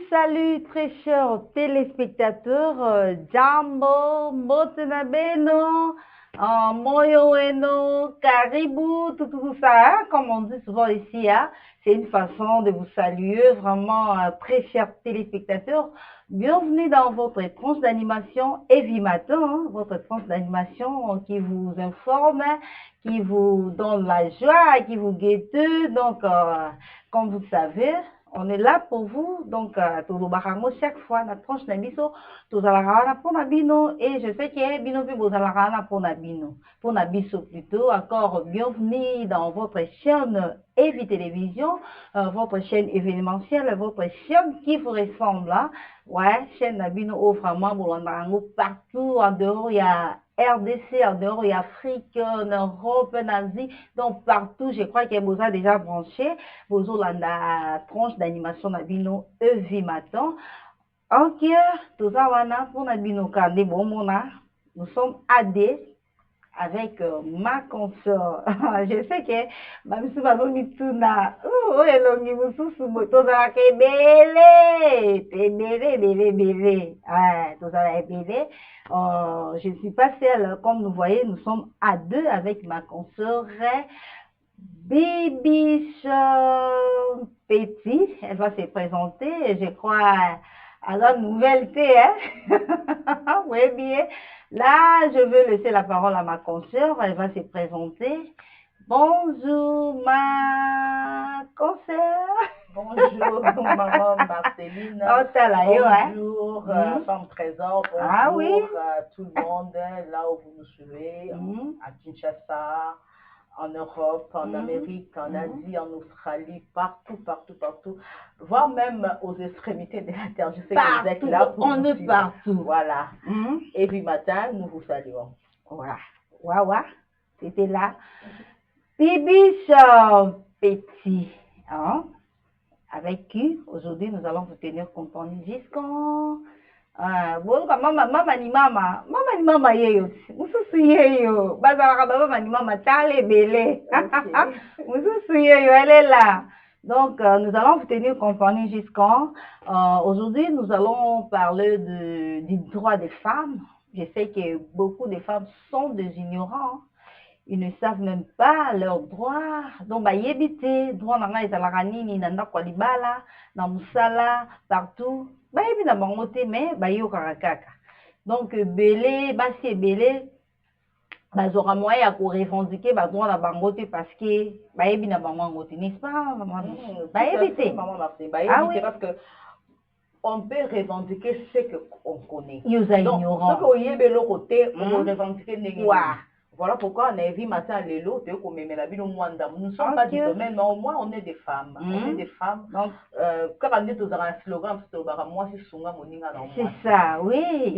Salut très chers téléspectateurs, Jambo, Motenabeno, Moyoeno, Caribou, tout ça, hein, comme on dit souvent ici, hein, c'est une façon de vous saluer, vraiment très chers téléspectateurs. Bienvenue dans votre tranche d'animation Heavy Matin, hein, votre tranche d'animation qui vous informe, qui vous donne la joie, qui vous guette. Donc, comme vous le savez, on est là pour vous. Donc, tout le barango chaque fois, la tranche nabiso, tout la rana pour nabino, et je sais qu'il y a bino puis vous la rana pour nabino, pour nabiso plutôt. Encore bienvenue dans votre chaîne Heavy Télévision, votre chaîne événementielle, votre chaîne qui vous ressemble, hein. Ouais, chaîne nabino offre vraiment pour partout en dehors, il y a RDC, en dehors, il y a Afrique, en Europe, en Asie, donc partout, je crois que vous avez déjà branché, vous avez la tranche d'animation Nabino Heavy Matin. Ok, tout ça, pour Nabino Kande, bon, nous sommes AD avec ma consoeur. Je sais que même si ma maman mituna, oh, hello, mimususu, tout ça, que belé, ah, tout ça, belé. Je ne suis pas seule, comme vous voyez, nous sommes à deux avec ma consoeur Baby Petit. Elle va se présenter, je crois, à la nouvelleté, hein? Oui, bien. Là, je veux laisser la parole à ma consoeur, elle va se présenter. Bonjour, ma consoeur. Bonjour, maman Marceline. Oh, bonjour, femme trésor. Bonjour ah, oui. Tout le monde, là où vous nous suivez, à Kinshasa, en Europe, en Amérique, en Asie, en Australie, partout, voire même aux extrémités de la terre. Je sais que vous êtes là pour on est partout. Voilà. Et puis matin, nous vous saluons. Voilà. Waouh, c'était là. Bibi Petit. Hein? Avec qui aujourd'hui nous allons vous tenir compagnie jusqu'en mama ni mama yeyo mususu yeyo bazalaka baba ni mama tale belé mususu yeyo elle est là. Donc nous allons vous tenir compagnie jusqu'en aujourd'hui nous allons parler du droit des femmes. Je sais que beaucoup de femmes sont des ignorants. Ils ne savent même pas leurs droits. Donc, bah, yébité, droit nanga ezalaka nini nanda kwa libala, na musala, partout. Bah, yebi na bangote, mais bah, yokaka kaka. Donc, belé, basi belé, bah, zora moyen à revendiquer bah, droit na bangote parce que bah, yebi na bangote, n'est-ce pas, maman? Bah, yébité. Maman Marseille, bah, yébité parce que on peut revendiquer ce qu'on connaît. Donc, ce qu'on y est de l'autre côté, on peut revendiquer n'est Voilà pourquoi on a vu matin les lots, nous ne sommes pas du domaine, mais au moins on est des femmes. On est des femmes. Donc, quand on est dans un slogan, moi c'est Sunga Moninga. C'est ça, oui.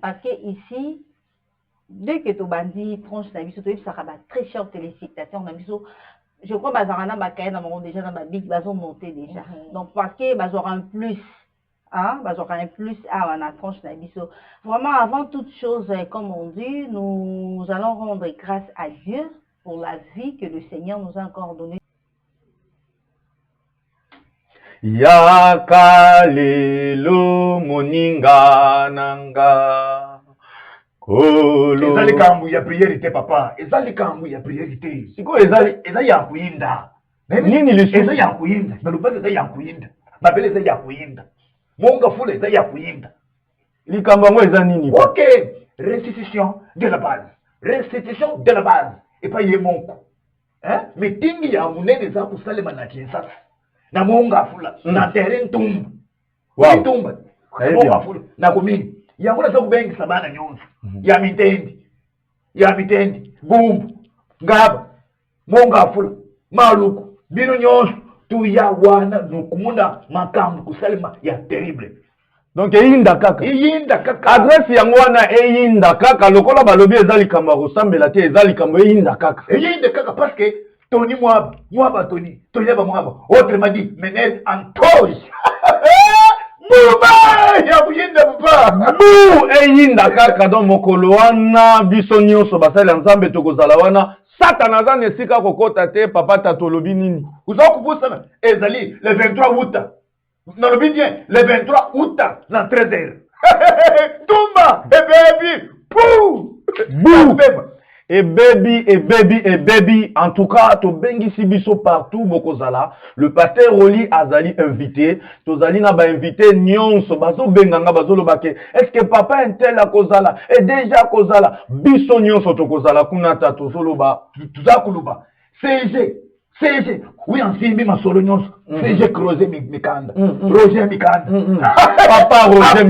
Parce que ici, dès que tu bandis tranche na biso, ça va très cher téléspectateurs na biso. Je crois que Bazarana Bakaye déjà dans ma big bazon monté déjà. Donc parce que Bazora un plus. Hein, bah, un plus à la tranche d'Abisso. Vraiment, avant toute chose, comme on dit, nous allons rendre grâce à Dieu pour la vie que le Seigneur nous a encore donnée. Yakalelo moninga nanga. Kolo. Ezali kambu ya priorité papa. Ezali kambu ya priorité. Siko ezali ya kuyinda. Nini lisu? Ezali ya kuyinda. Balubaka ezali ya kuyinda. Babele ezali ya kuyinda. Monga fule ezali ya kuyinda. Likambo ngo eza nini? Ok, restitution de la base. Restitution de la base. Et pas yemonko. Hein? Mais tingi ya munene za kusalema na Kinshasa. Na monga fula na terrain tumba. Wow. Tumba. Monga fula na kumini. Yango na za kubengi sabana nyonza. Ya mitendi. Ya mitendi. Bumbu. Ngaba. Monga fula. Maluku. Bino nyonso. Tu ya wana nukumuna makambu kusalima ya terrible. Donc eyinda kaka. Eyinda kaka. Adresse yango wana eyinda kaka lokola balobi ezali kamba kosambela te ezali kamba eyinda kaka. Eyinda kaka parce que Tony Mwaba Tony ba Mwaba. Autrement dit Menel Antoine. Bouba ya buyinda papa. Bou eyinda kaka donc mokolo wana biso nyonso basali ensemble tokozala wana Satan aza nesika kokota te papa tatolobi nini. Uzo kubusana ezali le 23 août. Nalobi bien le 23 août na 13h. Tumba et baby pou bou et baby en tout cas to bengi sibiso partout bokozala le pasteur Roli azali invité tozali na ba invité nyonso bazo benganga bazo lobake est-ce que papa intel a kozala et déjà kozala biso nyonso to kozala kuna ta tozoloba tuzakuluba CG oui ensimbi masolo nyonso CG Roger Mikanda Roger Mikanda papa Roger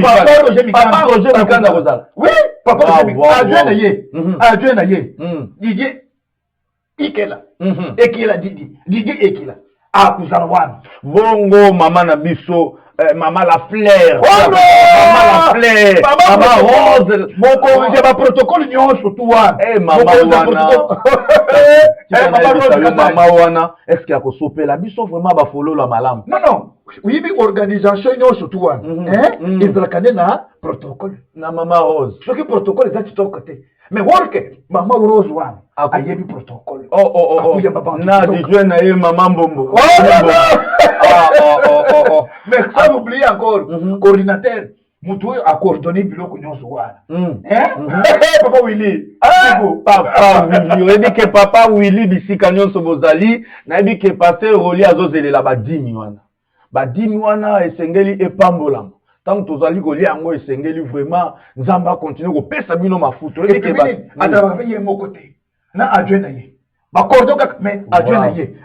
Mikanda kozala oui papa Roger na ye Didier Ikela Ekela Didier Ekela akuzala wana bongo mama na biso maman la fleur maman la fleur maman rose moko je ba protocole nyonso tu wana maman wana est-ce qu'il y a ko sopela biso vraiment ba fololo malamu non oui bi organisation nyonso tu wana ezalaka na protocole na maman rose soki protocole za kitoko te mais worke maman rose wana ayebi protocole na dijwe na ye maman mbombo mais ça oublie encore coordinateur mutu a coordonné biloko nyonso wana papa Willy papa Willy oyebi ke papa Willy bisika nyonso bozali nayebi ke pasteur Roli azozelela badimi wana esengeli epambolama tant tozali kolia yango esengeli vraiment nzamba continue kopesa bino mafuto oyebi ke atravers ye moko te na adjoint na ye bakordo kaka mais adjoint na ye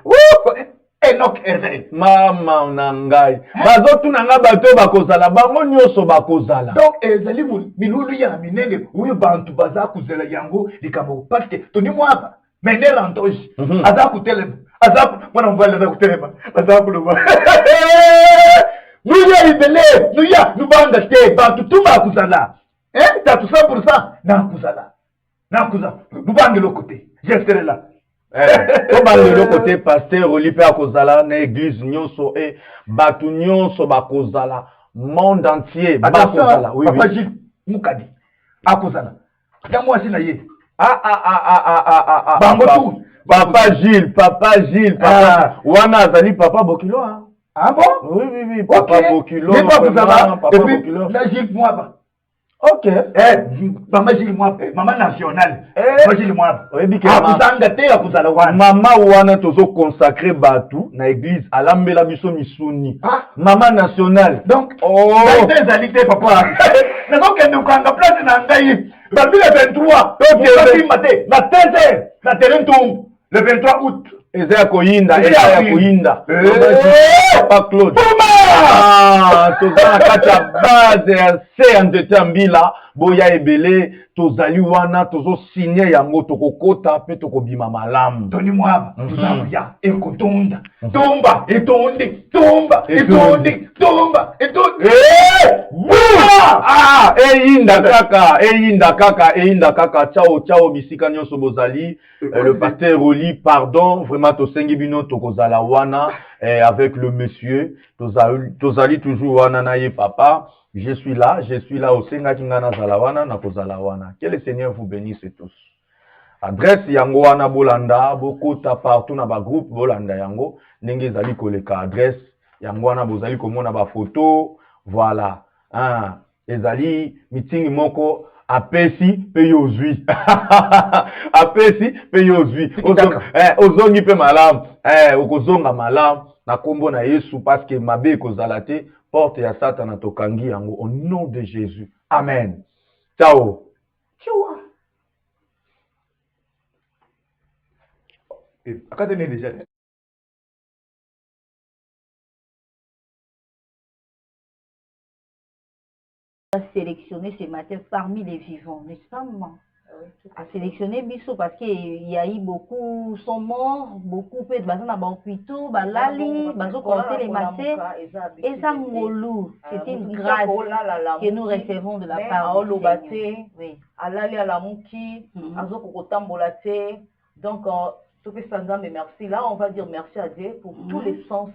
Enoch Herzel mama na ngai bazotuna nga bato bakozala bango nyonso bakozala donc ezali milulu ya minene oyo bantu baza kozela yango likambo parce que toni mwaba Menel Antoji aza kutelema aza mwana mvale aza kutelema aza kuloba nuya ibele nuya nubanga te bantu tuma kuzala tatu 100% na kuzala nubange lokote jesterela le côté pasteur Olipe akozala na église nyonso et batu nyonso bakozala monde entier bakozala oui papa Gilles Mukadi akozala ya mwasi na ye bango tu papa Gilles wana azali papa Bokilo bon oui papa Bokilo papa Bokilo na Gilles Mwaba ok mama Gilles Mwaba mama nationale mama Gilles Mwaba akuzanga te akuzala wana mama wana tozo consacrer batu na église alambela biso misuni mama nationale donc ezali te papa nazokende okanga place na ngai babile 23 mate na 13h na terrain tombe le 23 août eza koyinda papa Claude toza na kati ya base ya se entretien mbila boya ebele tozali wana tozosigner yango tokokota mpe tokobima malamu toni mwaba tozakuya ekotonda tomba etondi tomba etondi tomba etondi eyinda kaka ciao bisika nyonso bozali le pasteur Roli pardon vraiment tosengi bino tokozala wana avec le monsieur tozali toujours wana na ye papa je suis là osengaki nga nazala wana nakozala wana que le Seigneur vous bénisse tous adresse yango wana bolanda bokota partout na ba groupe bolanda yango ndenge ezali koleka adresse yango wana bozali komona ba photo voilà ezali meeting moko apesi pe yozwi apesi pe yozwi ozongi pe malamu okozonga malamu na kombo na Yesu parce que mabe kozala te porte ya Satan tokangi yango au nom de Jésus amen ciao akatene déjà sélectionner ce matin parmi les vivants, n'est-ce pas, maman? À sélectionner Bissot parce qu'il y a eu beaucoup sont morts, beaucoup peut être dans Banquito, Balali, Bazo compter les matins, et ça molou. C'est une grâce que nous recevons de la part du Seigneur. Oui. Alali à la mouki, Azo Kokotambolate. Donc, tout fait ça, mais merci. Là, on va dire merci à Dieu pour tous les sens.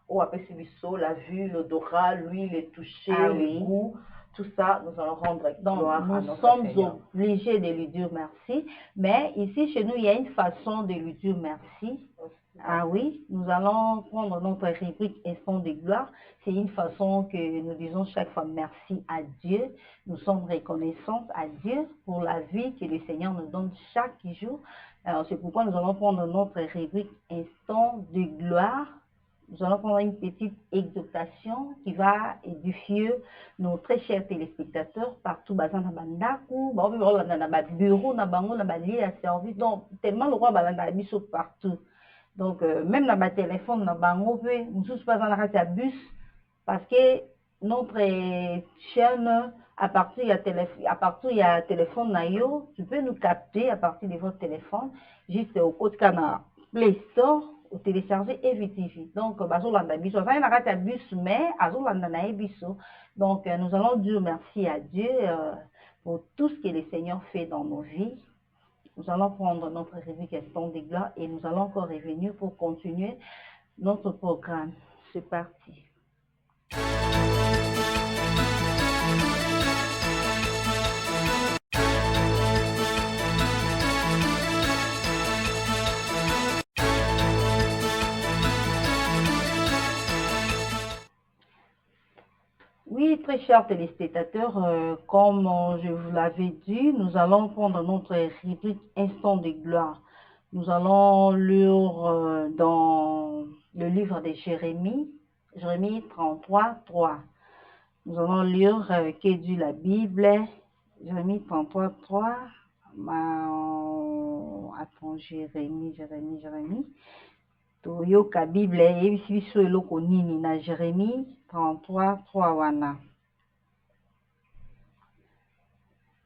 Au Bissot, la vue, l'odorat, l'huile, le toucher, le goût. tout ça, nous allons rendre gloire à notre Seigneur. Nous Seigneur. sommes obligés de lui dire merci, mais ici chez nous, il y a une façon de lui dire merci. Ah oui, nous allons prendre notre rubrique Instant de gloire. C'est une façon que nous disons chaque fois merci à Dieu. Nous sommes reconnaissants à Dieu pour la vie que le Seigneur nous donne chaque jour. Alors c'est pourquoi nous allons prendre notre rubrique Instant de gloire. Nous allons prendre une petite exhortation qui va édifier nos très chers téléspectateurs partout, dans Bandaku, dans le bureau, dans le lieu à service, donc tellement le roi Balandabiso partout. Donc, même dans le téléphone, dans le nous sommes pas dans la bus, parce que notre chaîne, à partir il y a téléphone, tu peux nous capter à partir de votre téléphone, juste au code Canada Play Store, au télécharger EVTV. Donc, bus, mais donc, nous allons dire merci à Dieu pour tout ce que le Seigneur fait dans nos vies. Nous allons prendre notre rubrique Instant de gloire et nous allons encore revenir pour continuer notre programme. C'est parti. Oui, très chers téléspectateurs, comme je vous l'avais dit, nous allons prendre notre rubrique Instant de gloire. Nous allons lire dans le livre de Jérémie, Jérémie 33, 3. Nous allons lire que dit la Bible, Jérémie 33, 3. Attends, Jérémie. Toyoka Bible, ebisi biso eloko nini na Jérémie 33, 3 wana.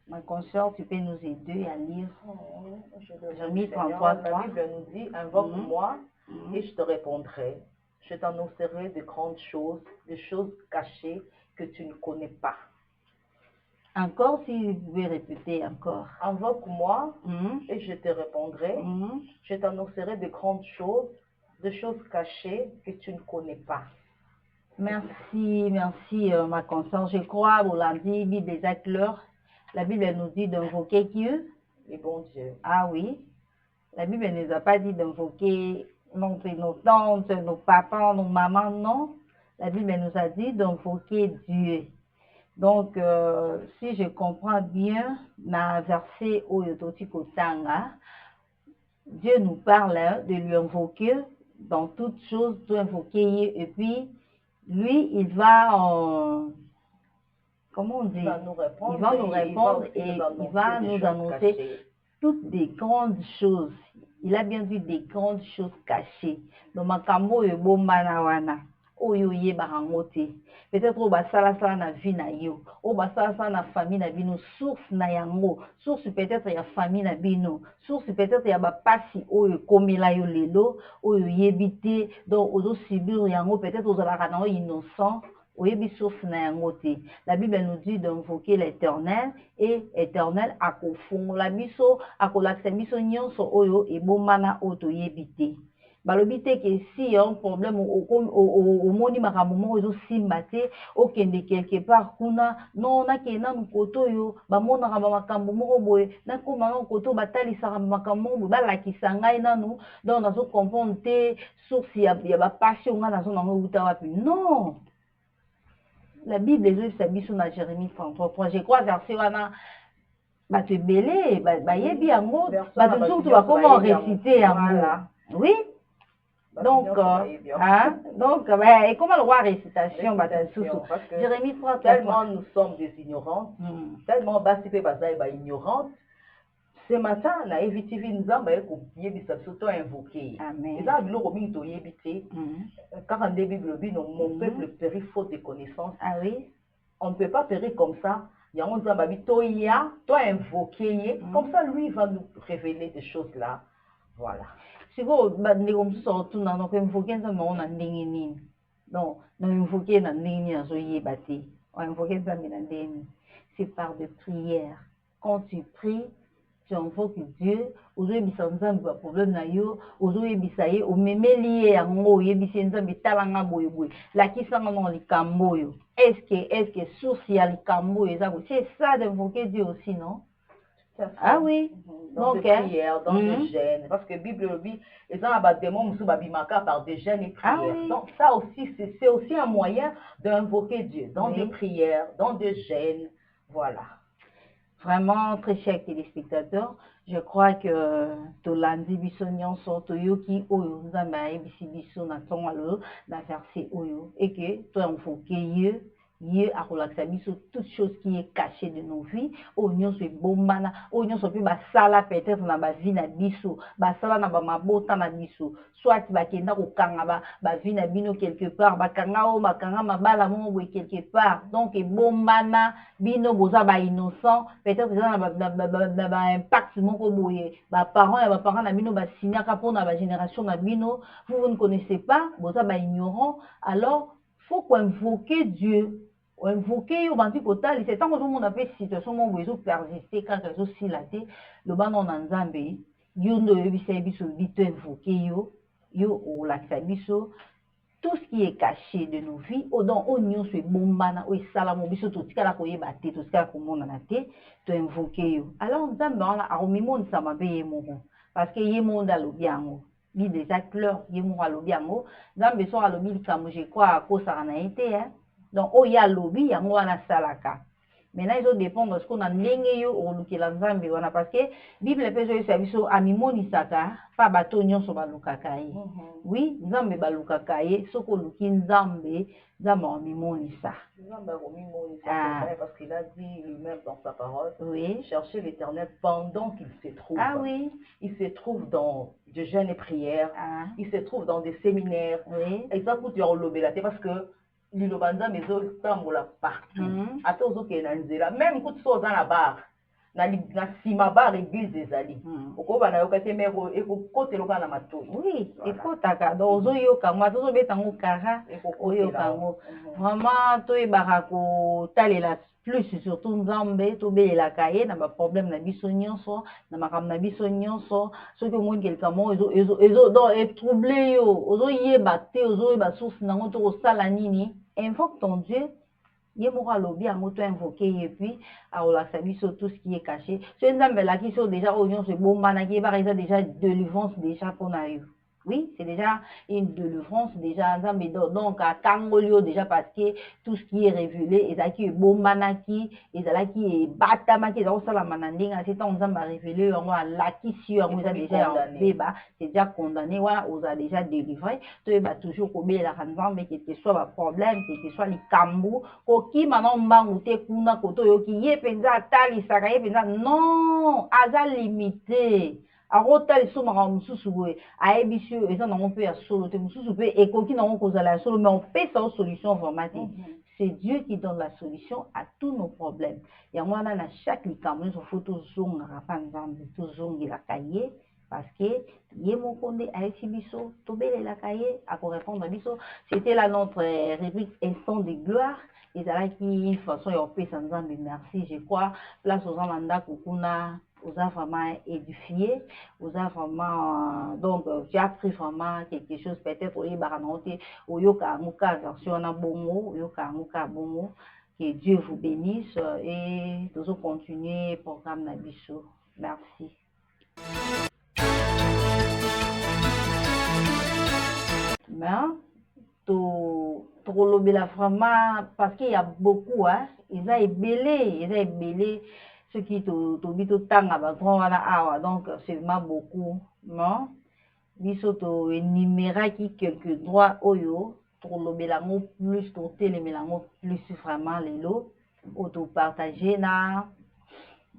Ma consoeur, tu peux nous aider à lire Jérémie 33, 3. La Bible nous dit, invoque-moi et je te répondrai. Je t'annoncerai de grandes choses, des choses cachées que tu ne connais pas. Encore, si vous pouvez répéter encore. Invoque-moi et je te répondrai. Je t'annoncerai de grandes choses, des choses cachées que tu ne connais pas. Merci, ma consoeur. Je crois, vous l'avez dit, Bible des clairs. La Bible nous dit d'invoquer qui? Le bon Dieu. Ah oui. La Bible ne nous a pas dit d'invoquer nos tantes, nos papas, nos mamans, non. La Bible nous a dit d'invoquer Dieu. Donc, si je comprends bien, dans le verset Oyototi Kotanga, Dieu nous parle de lui invoquer dans toutes choses, de invoquer, et puis lui, il va, comment on dit? Il va nous répondre, et il va nous annoncer toutes des grandes choses. Il a bien dit des grandes choses cachées. Donc, makambo e bomana wana. Oyo ye barangote. Peut-être au basala sala na vie na yo, au basala sala na famille na bino, source na yango, source peut-être ya famille na bino, source peut-être ya bapasi oyo komela yo lelo, oyo yebite, donc ozo subir yango peut-être ozalaka na innocent. La Bible nous dit d'invoquer l'Éternel et l'Éternel a kofungola biso, akolakisa biso nyonso oyo ebomana oto yebite. Balobi te que si y a un problème au moni makambo moko ezosimba te okende quelque part kuna non nakenda nukoto yo bamonaka makambo moko boye nakoma na koto batalisaka makambo moko boye balakisa ngai nanu donc nazo comprendre te source ya bapasi nga nazo nango euta wapi non. La Bible ezobisa biso na Jérémie 33, je crois verset wana bato ebele bayebi yango bato surtout bakoma réciter yango. Oui. Donc, et comment le voir récitation Jérémie 3, tellement nous sommes des ignorants, tellement basipé bazaï ba ignorante. Ce matin, na EVTV nous avons yebisa surtout invoqué. Amen. Et ça, biloko mingi to yebite. Car en début mon peuple périt faute de connaissances. Ah oui. On ne peut pas périr comme ça. Il y a un zababi to invoqué. Comme ça, lui va nous révéler des choses là. Voilà. Si vous bandeko msusu otuna donc invoquer nzambe na ndenge nini donc na invoquer na ndenge nini azoyeba te on invoquer nzambe na ndenge c'est par de prière. Quand tu pries tu invoques Dieu, ozo yebisa nzambe ba problème na yo, ozo yebisa ye omemeli ye yango yebisa nzambe talanga boye boye. Lakisanga non likambo yo. Est-ce que source ya likambo yo eza c'est ça d'invoquer Dieu aussi, non? Ah oui. Dans des prières, dans des jeûnes. Parce que la Bible dit, les gens ont des démons par des jeûnes et prières. Ah oui. Donc ça aussi, c'est aussi un moyen d'invoquer Dieu. Dans des prières, dans des jeûnes. Voilà. Vraiment, très chers téléspectateurs, je crois que Tolandi Bissonian sont Toyoki Oyo, Nzambaye Bissibiso, Natongalo, la verset Oyo, et que toi, on faut qu'il y ait à relaxer toute chose qui est cachée de nos vies. Oignon se bombana, oignon se peut basala peut-être dans ma vie na biso, basala na ba mabota na biso, soit bakenda ko kanga ba vie na bino quelque part, bakanga o bakanga mabala mo quelque part. Donc e bombana bino boza ba innocent, peut-être ça na ba impact moko boye, ba parents na bino ba signaka pour na ba génération na bino, vous ne connaissez pas, boza ba ignorant, alors faut qu'on invoquer Dieu. Invoquer au banti kotali c'est tant que on a fait situation mon besoin persister quand réseau si la té le ban on nzambe yo ndo yebisa biso bito invoquer yo o la biso tout ce qui est caché de nos vies au don onyo se bombana o sala mo biso to tikala ko yeba té to tikala ko mona na té to invoquer yo alors nzambe on a omimon sa mabe ye moko parce que ye monde lo biango bi déjà clair ye mo lo biango nzambe so alobi likambo je crois ko sa na été hein. Donc, il y a lobby, il y a un salaka. Maintenant, ils ont dépendre de ce qu'on a n'engagé au lukela nzambe wana parce que Bible peut jouer service à mimoni saka, pas bateau nyonso balukakaye. Oui, nzambe balukakaye, soko luki nzambe, nzambe mimoni sa. Nzambe mimoni sa, parce qu'il a dit lui-même dans sa parole. Oui. Chercher l'Éternel pendant qu'il se trouve. Ah oui. Il se trouve dans des jeûnes et prières. Ah. Il se trouve dans des séminaires. Oui. Et ça coûte en lobelate parce que lilobanza mezo tambola partout ata ozoke na nzela même kuti so za na bar na sima bar église ezali okoba na yoka te mero ekokotela oka na matoi oui ekotaka donc ozoyoka mwa tozobeta ngo kara oyoka ngo vraiment toyebaka kotalela plus surtout nzambe tobelelaka ye na baproblème na biso nyonso na makambo na biso nyonso soki omoni kelika moko donc etrouble yo ozoyeba te ozoyeba source nango to kosala nini. Invoque ton Dieu, il y a lobby en auto invoqué et puis à relaxer sur tout ce qui est caché. C'est une là qui sont déjà oignons ce bon manaki et déjà délivrance déjà pour naïf. Oui, c'est déjà une délivrance déjà donc à Kangolio déjà parce que tout ce qui est révélé et ça qui est bon manaki et ça qui est batama qui est dans la mananding c'est tant on va révéler on va la qui sur on a déjà débat c'est déjà condamné voilà on a déjà délivré tu vas toujours combien la ranzan mais que soit un problème que soit les cambou qui maintenant mangouté kuna koto yo qui est penza tali sakaye penza non aza limité. Alors, tu as les sommes en sous à ébissu, et ça, on peut y solo, tu et qui n'ont pas la solo, mais on fait sa solution informatique. C'est Dieu qui donne la solution à tous nos problèmes. Et moi, on a chaque likambo, il faut toujours toujours la cahier, parce que yé mon condé a été biso, tobé la cahier, à correspondre à biso. C'était là notre rubrique Instant de gloire. Et ça là qui, une façon, on peut s'en dire merci, je crois, place aux Amanda Kukuna. Vous avez vraiment édifié, vous avez vraiment, donc, j'ai appris vraiment quelque chose, peut-être, au Libaranote, au Yoka Amuka, version en bongo, au Yoka Amuka bongo, que Dieu vous bénisse et toujours continuer le programme Nabiso. Merci. Ben, tout le vraiment, parce qu'il y a beaucoup, hein, ils ont ébélé. Ce qui te tanga donc c'est vraiment beaucoup non biso to énumérer qui quelques droits oyo pour le mélango plus pour les mélango plus vraiment les lots auto partager na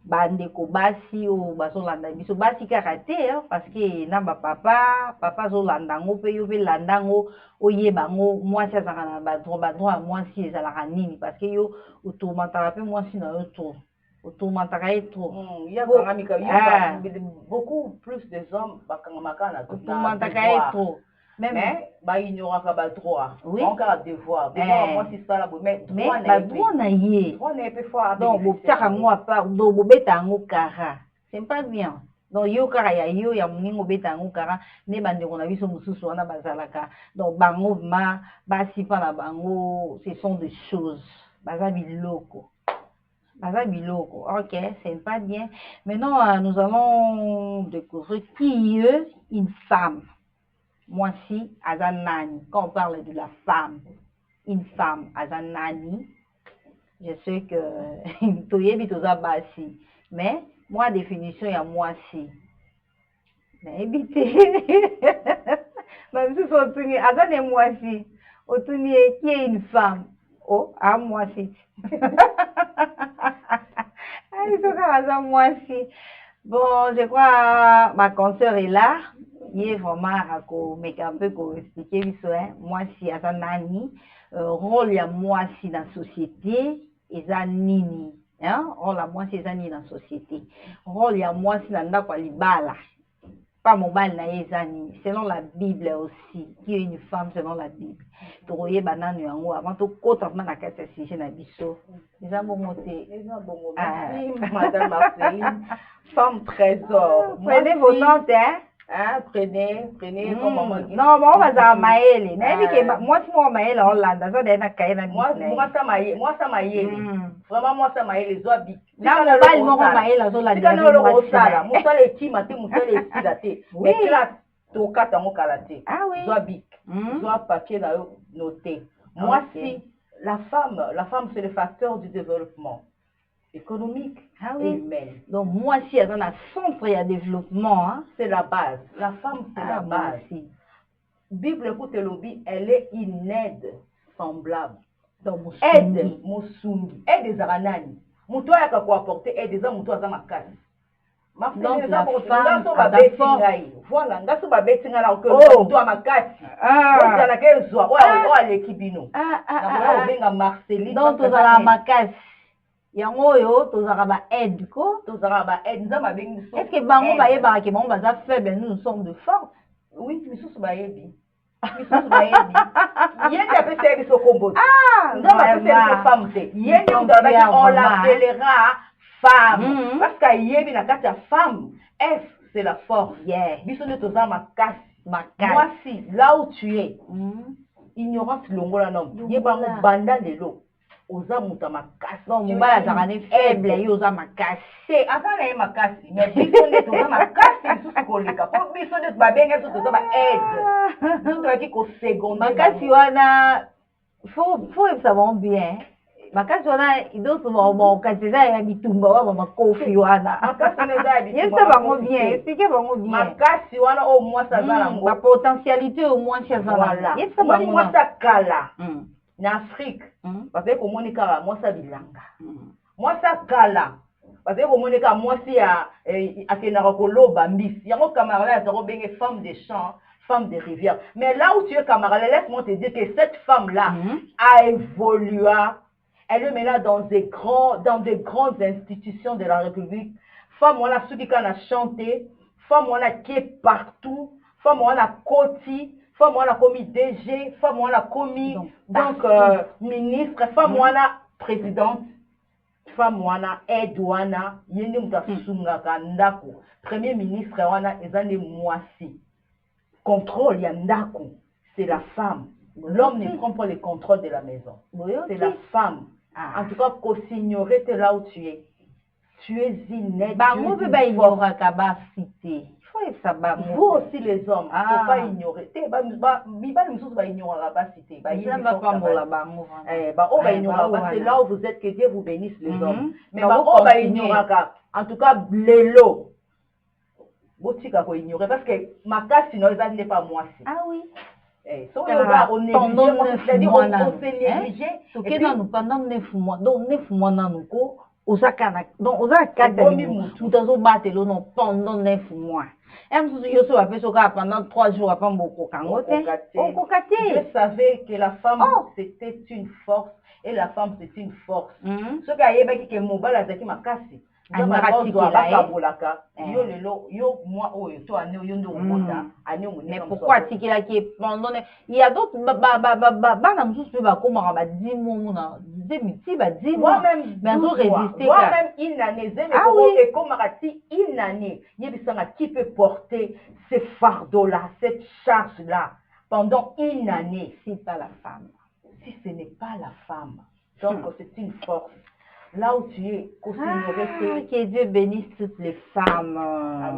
bande ko basi o bazolanda biso basi karaté parce que na ba papa zolanda ngo pe yo pe landa ngo oyeba ngo mwasi azaka na ba droit mwasi ezalaka nini parce que yo automata pe mwasi na yo to il y a beaucoup plus de hommes mais bah ignorant pas droit encore devoir moi si ça là mais droit na yé droit n'est pas fort donc botaka moi pas donc bobeta ngo kara c'est pas bien. Donc yo kara ya muningo betango kara ne bande ko na biso mususu wana bazalaka. Donc bango ma basi pa na bango, ce sont des choses. Baza biloko. Ok, c'est pas bien. Maintenant, nous allons découvrir qui est une femme. Moi, si, Azanani, quand on parle de la femme, une femme, Azanani, je sais que Toyebi Toza Basi, mais moi, définition, il y a moi si. Mais évitez. Même si c'est Azan et moi si. Qui est une femme? Oh, à moi si. Moi aussi. Bon, je crois ma consoeur est là. Il est vraiment à un peu pour expliquer moi si à nani rôle ya moi si dans la société et ça nini hein rôle ya moi si ça nini dans la société rôle ya moi si dans ndako libala pas mobile na yezani selon la Bible aussi qui est une femme selon la Bible tokoye bananu yango avant to kota na kati ya sujet na biso eza bongo te Madame Marceline femme trésor prenez vos notes prenez comme maman dit non moi baza maele na yebi ke moi si moi maele Hollande ça de na kaye na moi ça maele vraiment moi ça maele zo bi na mobile moko maele zo la tika no lo sala musala etima te musala esila te mais classe to kata mo kala te zo bi zo papier na noté moi si la femme c'est le facteur du développement économique et humain. Donc moi si elle est dans le centre de développement, hein, c'est la base. La femme c'est la base. Bible écoute lobby, elle est une aide semblable. Donc aide mosungi, aide des aranani. Muto ya ko apporter aide des muto za makasi. Donc la femme a la force. Voilà, ngaso ba betinga la ko muto a makasi. Donc la ke zo o alekibino. Na benga Marceline. Donc to za makasi. Yango yo tozaka ba aide ko tozaka ba aide nzamba bengi so est-ce que bango ba yeba ke bango baza faible nous sommes de force oui misusu ba yebi yende ape se biso kombo nzamba ape se biso femme te yende on l'appellera femme parce que yebi na kati ya femme F c'est la force biso ne tozaka makasi moi si là où tu es ignorance longola nom yeba mo banda lelo oza muta makasi bon mobala azaka ne faible ye oza makasi azala ye makasi mais biso nde toza makasi lisusu koleka po biso nde babenge biso toza baide biso toyaki koseconde makasi wana faut yebisa bango bien makasi wana idoso bakasi eza ya bitumba wana bakofi wana yebisa bango bien explike bango bien makasi wana oyo mwasi aza nango bapotentialité oyo mwasi aza nango yebisa bango mwasi akala na Afrique bazali komoni kaka mwasi bilanga mwasi akala bazali komoni kaka mwasi akendaka koloba mbisi yango Camarala azali benge femme de champ femme de rivière mais là où tu es Camarala laisse-moi te dire que cette femme là a évolué elle est maintenant dans des grandes institutions de la République femme on a soki kana chanter femme on a qui est partout femme on a koti femme wana komi DG, femme wana komi donc ministre, femme wana présidente, femme wana aide wana yende muta sungaka ndako. Premier ministre wana ezane mwasi. Contrôle ya ndako, c'est la femme. L'homme ne prend pas le contrôle de la maison. C'est la femme. En tout cas, pour s'ignorer là où tu es. Tu es une aide. Bango pe ba ignorera capacité. Vous aussi les hommes, il ne faut pas ignorer. C'est là où vous êtes que Dieu vous bénisse les hommes. Mais en tout cas, l'élo. Vous ignorer parce que ma casse sinon n'est pas moi. Ah oui. On s'est négligé. Pendant 9 mois, donc 9 mois donc oza kata muto batelo non pendant 9 mois. Pendant 3 jours après beaucoup je savais que la femme c'était une force et la femme c'est une force. Ce qui a yebaki que mobile azaki makasi Mais pourquoi il y a d'autres qui peut porter ce fardeau-là, cette charge-là pendant une année, si pas la femme. Si ce n'est pas la femme. Donc, c'est une force. Là où tu es, que Dieu bénisse toutes les femmes,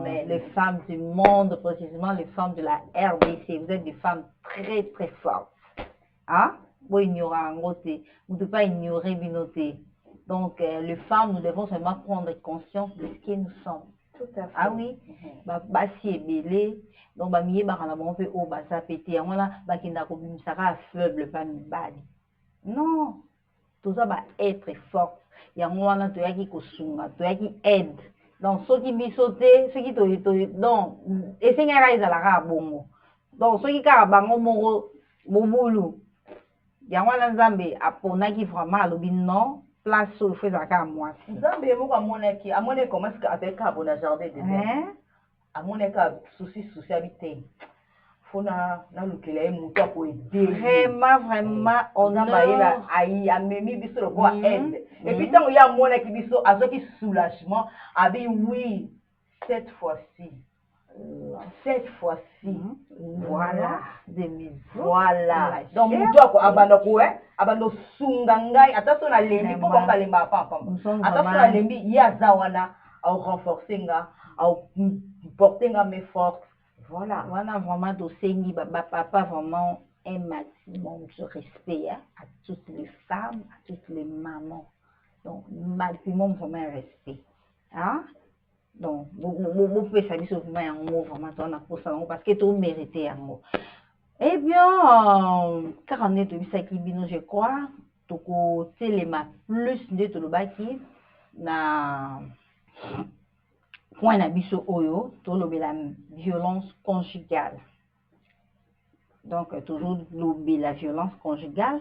les femmes du monde, précisément les femmes de la RDC. Vous êtes des femmes très très fortes. Hein? Vous ignorez en gros, vous ne devez pas ignorer Binoté. Donc, les femmes, nous devons seulement prendre conscience de ce que nous sommes. Tout à fait. Ah oui? Bah, si est belé, donc, bah, mié, bah, on peut, oh, bah, ça pété, on a, bah, qui n'a pas pu, ça va faible, pas mi bali. Non. Tout ça va être fort. Il y a un moment où tu as qui kosunga, tu as qui aide. Donc, ceux qui bisoté, ceux qui donc, et c'est un raïs à la rabongo. Donc, ceux qui karabango moro, boboulou. Il y a un moment où Zambé, à pona qui vraiment, le non, place sur le fait à moi. Zambé, moi, à mon équipe, comment est-ce qu'avec un bon jardin de mer? À mon équipe, souci habité. Vraiment, on a aïe, biso le voit aide. Et puis, tant il y a mon qui biso, à ceux qui soulagement, a dit oui, cette fois-ci, voilà, voilà. Donc, toi, quoi, abando sungangai, attention à l'embi, pour qu'on les m'a pas, attention à l'embi, yazawana, à renforcer, à porter mes forces. Voilà. Voilà vraiment d'Osengi, papa vraiment un maximum de respect à toutes les femmes, à toutes les mamans. Donc, maximum vraiment un respect. Hein? Donc, vous pouvez saluer ce moment en mot, vraiment, parce que tout mérité en mot. Eh bien, 40 de Bisakibino, je crois, tout côté les ma plus de tout le baki, na. Point d'abisso oyo, tout la violence conjugale. Donc, toujours la violence conjugale.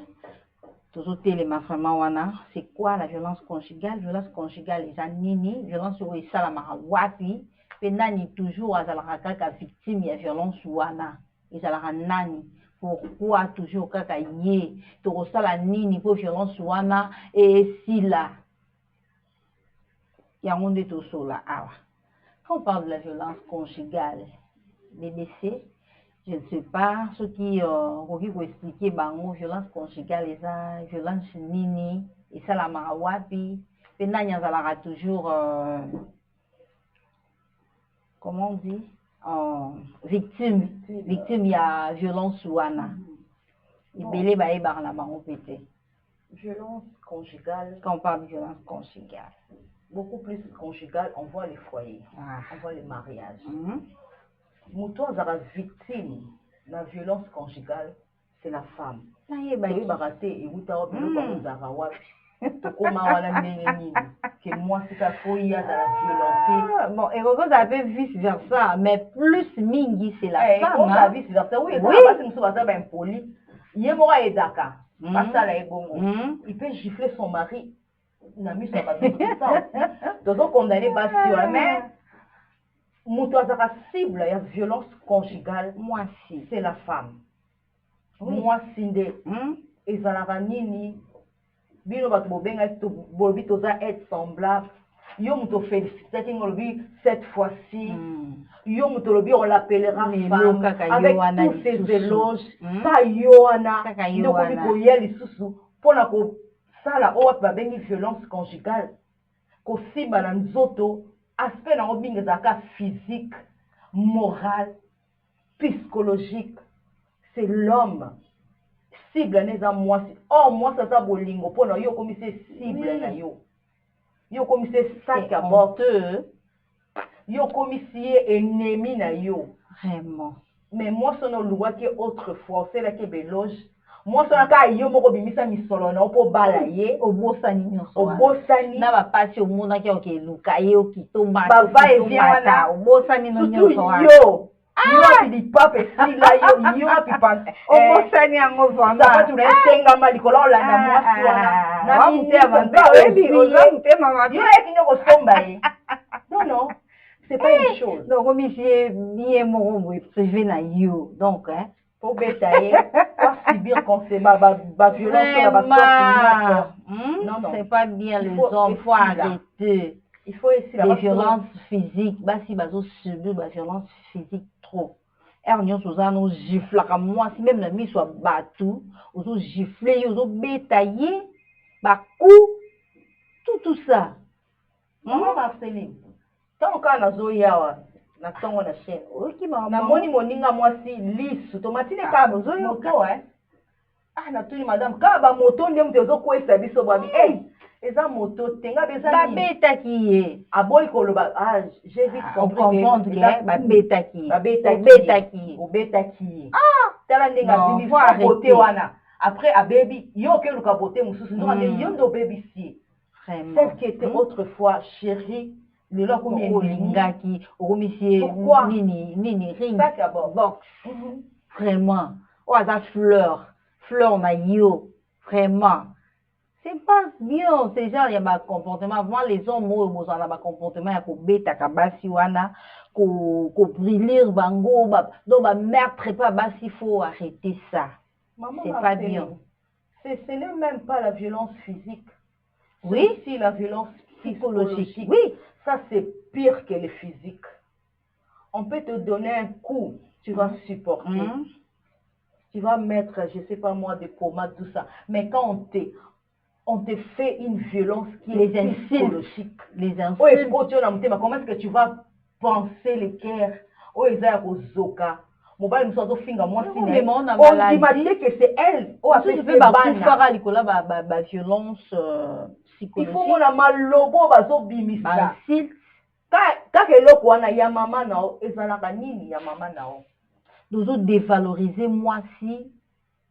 Toujours téléma vraiment wana. C'est quoi la violence conjugale? Violence conjugale, les nini, violence ou ça la marawapi. Penani toujours à la victime de violence wana. Ils la nani. Pourquoi toujours kaka yé? Tout ça la nini pour violence wana et si là. Il y a un monde tout ça là. Quand on parle de la violence conjugale, les décès, je ne sais pas, ceux qui vont expliquer, violence conjugale, les violence nini, et ça la marawapi, et là, il y a toujours, comment on dit, victime, il y a violence ouana. Il belé baé bar la maman pété. Violence conjugale. Quand on parle de violence conjugale. Beaucoup plus conjugal, on voit les foyers, on voit les mariages. Mouton la victime de la violence conjugale, c'est la femme. Que moi, c'est la folie à la violence. Bon, et vous avez vice versa, mais plus mingi, c'est la femme. La vice versa, oui, il peut gifler son mari. Nami ça va bien ça. Donc condamné pas sur la mais mutuazaka cible il y a violence conjugale moi si c'est la femme. Moi sinde ezalaka nini bino bato bobenga to bobi toza être semblable yo muto féliciter ngolobi cette fois-ci yo muto lobi on l'appellera femme avec tous ces éloges pas yoana ndoko biko yeli susu pona ko sala owa babengi violence conjugale ko simba na nzoto aspect na obinga zaka physique morale psychologique c'est l'homme cible neza moi moi ça bolingo pona yo komi c'est cible na yo komi c'est sac à porteur yo komi c'est ennemi na yo vraiment mais moi sono loi que autrefois c'est là que beloge moi ça ka yo moko bimisa misolo na po balaye obosani nyonso obosani na ba pasi omona ki okeluka ye okitomba ba va et vient wana obosani nyonso yo Yo puis papa si là yo puis pan. On sani yango vraiment. Ça va tu restenga malikolo la na mwasi wana. Na mite avance. Oui, ozo mpe mama. Yo eki nyoko somba ye. Non, c'est pas une chose. Donc comme ici bien mon privé na yo. Donc hein, pour bétailler, pas subir constamment la violence sur la non, c'est pas bien les hommes, faut arrêter. Il faut essayer les violences physiques, bah si bah subir la violence physique trop. Ernion Suzanne nous gifle comme moi si même la mise soit battu, aux gifler, aux bétailler, bah coup, tout ça. Maman Marceline, tant qu'on a zoya na tongo na chaîne. OK maman. Na moni moninga mwasi lisu tomatine ka zoya moto Ah na tuni madame ka ba moto ndem tezo kwesa biso babi. Eza moto tenga beza ni. Ba beta ki aboyi koloba j'ai vite compris comprendre que ba beta ki. Ba beta ki. O beta ki. Tala ndenga zindi côté wana. Après a baby yo ke luka boté mususu ndo ande yo ndo baby si. Vraiment. Celle qui était autrefois chérie le lo combien lingaki omisie nini ring box. Vraiment. Oh ça fleur na yo vraiment. C'est pas bien, c'est genre il y a un comportement avant les hommes moi ça a un comportement ya ko beta ka basi wana ko brûler bango donc ba meurtre pas basi, faut arrêter ça. C'est pas bien. Ce n'est même pas la violence physique. Oui, c'est la violence psychologique. Oui, ça c'est pire que le physique. On peut te donner un coup, tu vas supporter. Tu vas mettre, je sais pas moi, des pommades, tout ça. Mais quand on te fait une violence qui est psychologique. Les insultes. Comment est-ce que tu vas penser les cœurs? Oh, ils ont zoka. On dit que c'est elle. Oh, tu peux pas la violence psychologique. Il faut la malobo bazo bimisa. Quand eloko wana ya mama nao ezalaka nini ya mama nao. Nous dévaloriser moi si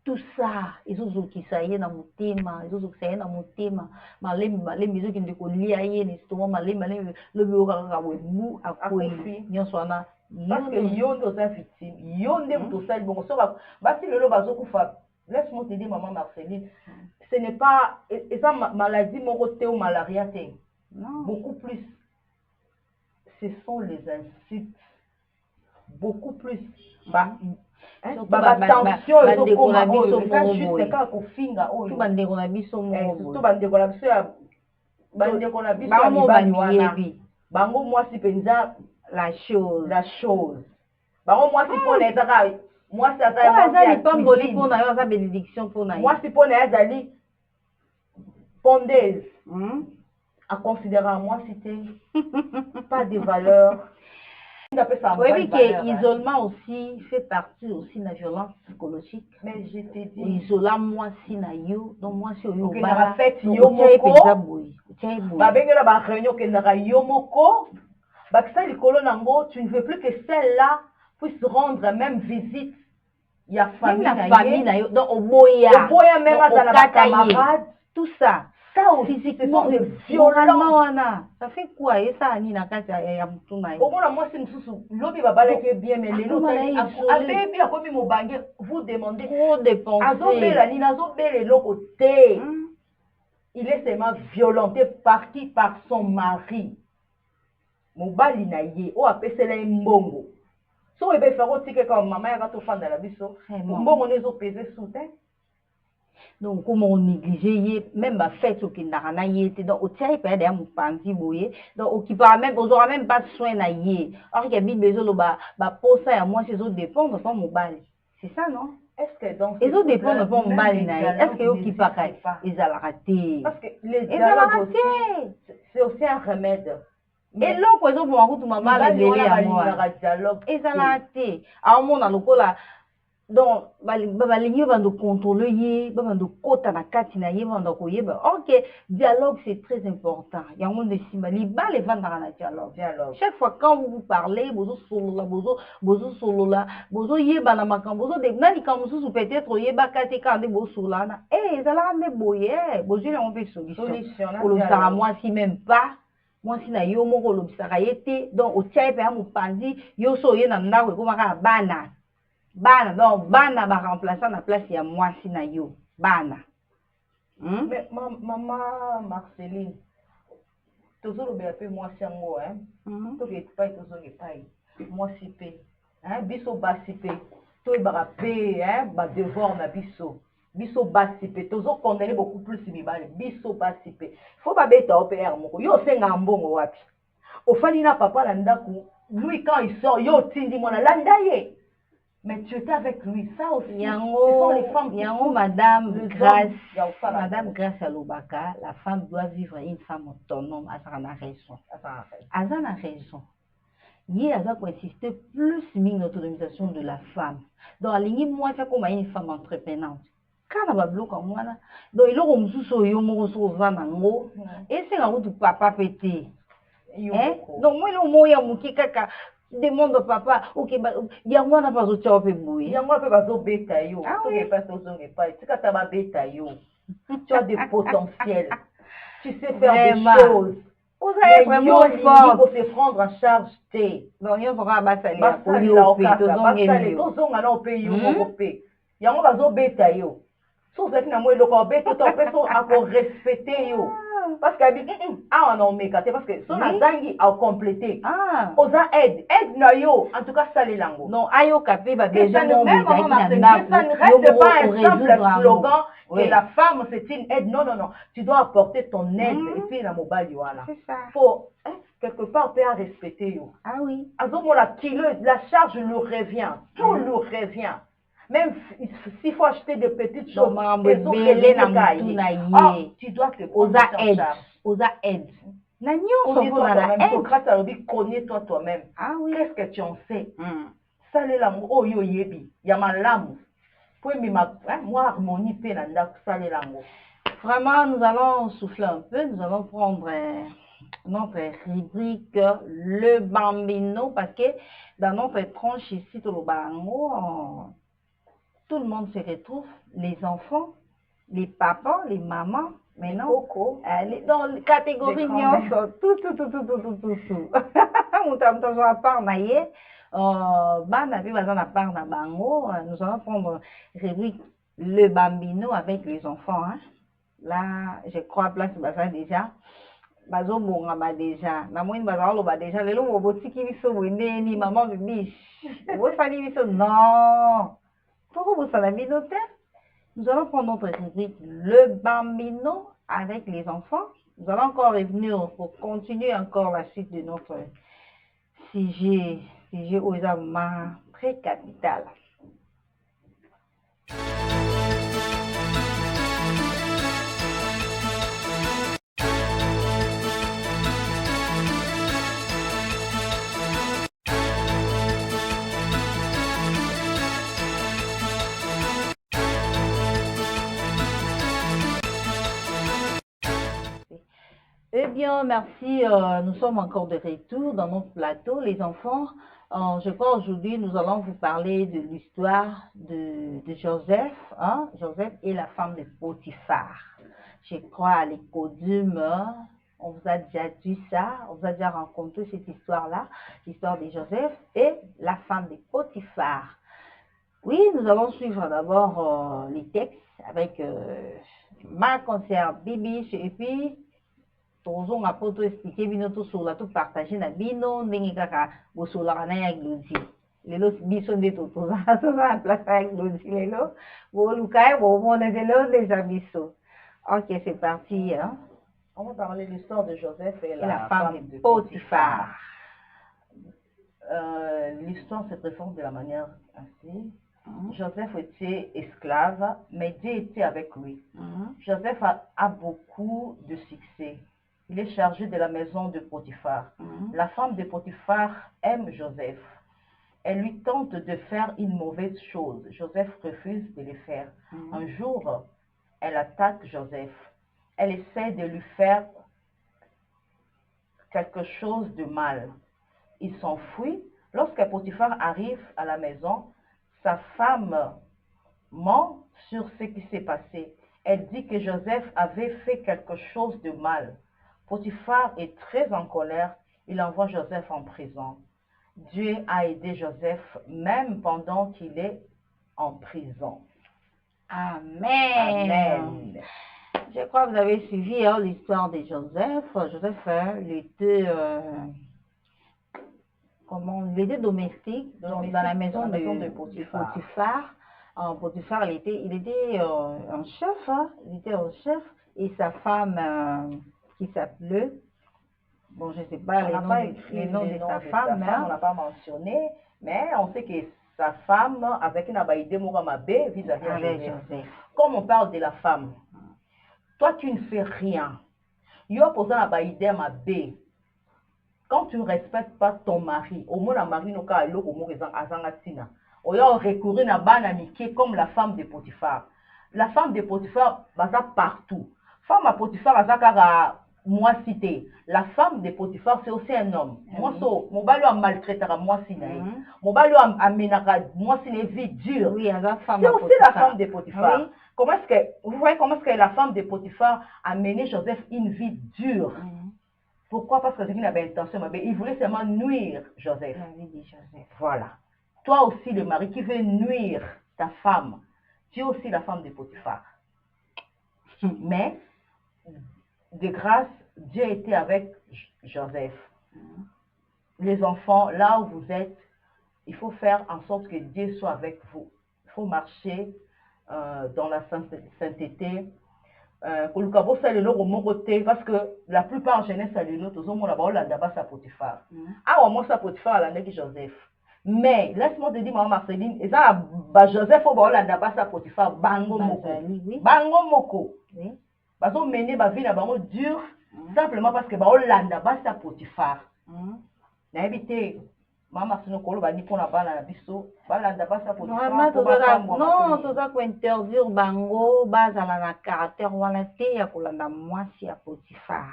tout ça ils ont qui ça y est dans mon thème ils ont ça y est dans mon thème malem ils ont qui ne kolia y est justement malem le bureau ka webu akoyi nyonso wana parce que yo ndo za victime yo ndé to sali bon so basi lelo bazo kufa. Laisse-moi te dire maman Marceline, ce n'est pas esa maladie moko te ou malaria te. Non, beaucoup plus ce sont les insultes. Beaucoup plus attention juste kaka kofinga oyo bandeko na biso surtout bandeko na biso ya mibali wana bango mwasi penza la chose bango mwasi mpona ezaka mwasi aza lipamboli mpona yo aza bénédiction mpona yo mwasi mpona yo azali pondaise aconsidéra mwasi te pas de valeur. Oui, que l'isolement aussi fait partie aussi de la violence psychologique. Mais je te dis. Isola moi si na yo, donc moi si yo ba fait yo moko. Ba bengela ba réunion ke na yo moko. Ba kisa likolo nango, tu ne veux plus que celle-là puisse rendre même visite. Il y a famille na yo, donc oboya même à la camarade, tout ça. Ça aussi, physiquement, c'est violent. Ça fait quoi? Et ça, ni na kati ya mutu na yo. Au moins, moi, c'est une sous l'obi babala qui est bien, mais les autres, avec bien comme mon bangue, vous demandez. Trop dépenser. Azobela, ni nazobela l'autre côté. Il est seulement violenté par qui? Par son mari. Mobali na ye, o apesela mbongo. So ebe faro tike comme maman ya gato fanda la biso. Mbongo nezo peser sous terre. Donc comment on néglige même ma fête au kindarana yé donc au tiers pas derrière mon panzi boye donc au qui pas même on aura même pas soin na yé alors qu'il y a bien besoin le ba pour ça à moi ces autres dépendent pas mon bal c'est ça non est-ce que donc les autres dépendent pas mon bal est-ce que au qui pas ils a raté parce que les dialogues c'est aussi un remède. Et là quoi exemple pour tout maman la délai à moi ils a raté à un moment dans le donc balingi bando contrôler yé bando kota na kati na yé bando ko yeba OK dialogue c'est très important il y a un monde de simali ba les vendre na dialogue chaque fois quand vous parlez bozo solola bozo yeba na makambo bozo de nani comme sous peut-être yeba kati quand de bozo solana ça la me boye bozo on peut solution pour le ça moi si même pas Moi si na yo moko lobisaka yete donc otia pe amupandi yo so ye na ndako ekomaka bana. Bana donc bana ba remplaçant na place ya moi si na yo bana. Mais maman Marceline toujours be appelé moi si yango to ke pas toujours ke pas moi si pe biso basi pe to ba pe ba devoir na biso basi pe toujours condamner beaucoup plus mibale biso basi pe faut pas beta opérer moko yo senga mbongo wapi ofani na papa na ndako lui quand il sort yo tindi mona landa ye. Mais tu étais avec lui, ça aussi. Yango, Madame Grâce à Lobaka, la femme doit vivre une femme autonome, à sa raison. À sa raison. Il y a insister plus sur l'autonomisation de la femme. Donc, moi, c'est comme une femme entreprenante. Quand on va bloquer moi, donc il y a un sous yo mo so vanango et c'est là où papa pété. Donc moi le mot ya muki kaka demande au papa, ok, il y a moi n'a pas au tchao pe boui. Il y a moi pas au bêta yo. Tu pas au zonge pas. Tu quand ça va bêta yo. Tu as des potentiels. Tu sais faire des choses. Vous avez vraiment fort. Il faut se prendre en charge té. Donc il faut pas ça les pour yo pe to zonga na pe yo mo pe. Il y a moi pas au bêta yo. So ça na moi le ko bêta to personne à respecter yo. Parce que on a omeka parce que son azangi a complété oza aide na yo en tout cas ça les lango non ayo kapé ba déjà non mais ça ne reste pas un simple slogan que la femme c'est une aide non tu dois apporter ton aide et puis la mobile voilà faut quelque part peut respecter yo azomo la charge lui revient tout lui revient. Même s'il faut acheter des petites choses, tu dois te prendre en charge. Osa aide. Connais-toi toi-même. Qu'est-ce que tu en sais? Ça, c'est l'amour. Oh, yo, yebi. Yama l'amour. Moi, harmonie, ça, c'est l'amour. Vraiment, nous allons souffler un peu. Nous allons prendre notre rubrique Le Bambino parce que dans notre tranche ici, tout le bango, tout le monde se retrouve, les enfants, les papas, les mamans, maintenant, dans la catégorie tout. Nous allons prendre rubrique Le Bambino avec les enfants. Hein. Là, je crois place ça déjà. Bazo bonga déjà. Na moine bazalo ba déjà. Le lo botiki biso wendeni maman bibi. Wo fali biso non. Nous allons prendre notre rubrique Le Bambino avec les enfants. Nous allons encore revenir pour continuer encore la suite de notre sujet aux amants très capital. Eh bien, merci. Nous sommes encore de retour dans notre plateau, les enfants. Je crois aujourd'hui, nous allons vous parler de l'histoire de Joseph. Hein? Joseph et la femme de Potiphar. Je crois à l'écodime, on vous a déjà dit ça, on vous a déjà rencontré cette histoire-là, l'histoire de Joseph et la femme de Potiphar. Oui, nous allons suivre d'abord les textes avec ma concert Bibi et puis tozonga po to expliquer bino to sola to partager na bino ndenge kaka bosola na ya glodi lelo biso nde to toza na place ya glodi lelo bo lukai bo mona lelo déjà biso. OK, c'est parti hein. On va parler de l'histoire de Joseph et la femme de Potiphar. L'histoire se présente de la manière ainsi. Joseph était esclave, mais Dieu était avec lui. Joseph a beaucoup de succès. Il est chargé de la maison de Potiphar. La femme de Potiphar aime Joseph. Elle lui tente de faire une mauvaise chose. Joseph refuse de le faire. Un jour, elle attaque Joseph. Elle essaie de lui faire quelque chose de mal. Il s'enfuit. Lorsque Potiphar arrive à la maison, sa femme ment sur ce qui s'est passé. Elle dit que Joseph avait fait quelque chose de mal. Potiphar est très en colère. Il envoie Joseph en prison. Dieu a aidé Joseph même pendant qu'il est en prison. Amen. Amen. Je crois que vous avez suivi l'histoire de Joseph. Joseph, il était, il était domestique dans la maison de Potiphar. Potiphar, il était un chef. Il était un chef. Et sa femme, qui s'appelait, bon, je ne sais pas les noms de sa femme. On n'a pas mentionné, mais on sait que sa femme, avec une abaïdé Mogamabé, vis-à-vis de Joseph. Comme on parle de la femme, toi, tu ne fais rien. Yo posant abaïdé Mabé. Quand tu ne respectes pas ton mari, au moins la mari n'a pas l'eau au moins azangatina. On a recouru à banamiki comme la femme de Potiphar. La femme de Potiphar basa partout. Femme à Potiphar azakara moi cité. La femme de Potiphar c'est aussi un homme. Moi so, mon balo a maltraité à moi sinaï. Mon balo a ménara moi siné vie dure. Oui, c'est aussi la femme de Potiphar. Oui. Comment est-ce que vous voyez comment est-ce que la femme de Potiphar a mené Joseph une vie dure? Pourquoi? Parce que il avait intention, il voulait seulement nuire Joseph. Voilà. Toi aussi, le mari qui veut nuire ta femme, tu es aussi la femme de Potiphar. Mais, de grâce, Dieu était avec Joseph. Les enfants, là où vous êtes, il faut faire en sorte que Dieu soit avec vous. Il faut marcher dans la sainteté. Parce que la plupart jeunesse à l'autre, tous ont la Potiphar. Ah, moi, ça Potiphar, la Joseph. Mais, laisse-moi te dire, maman Marceline, et ça, Joseph, on va la Potiphar, bango moko. Bango moko. Parce qu'on mène ma vie, bango dur, simplement parce que on la Potiphar. N'habitez. Maman, si nous collons, pour la balle à la biseau, non, tout ça qu'on interdire bango, base à la caractère, ou à la thé, à la moi, si à Potiphar.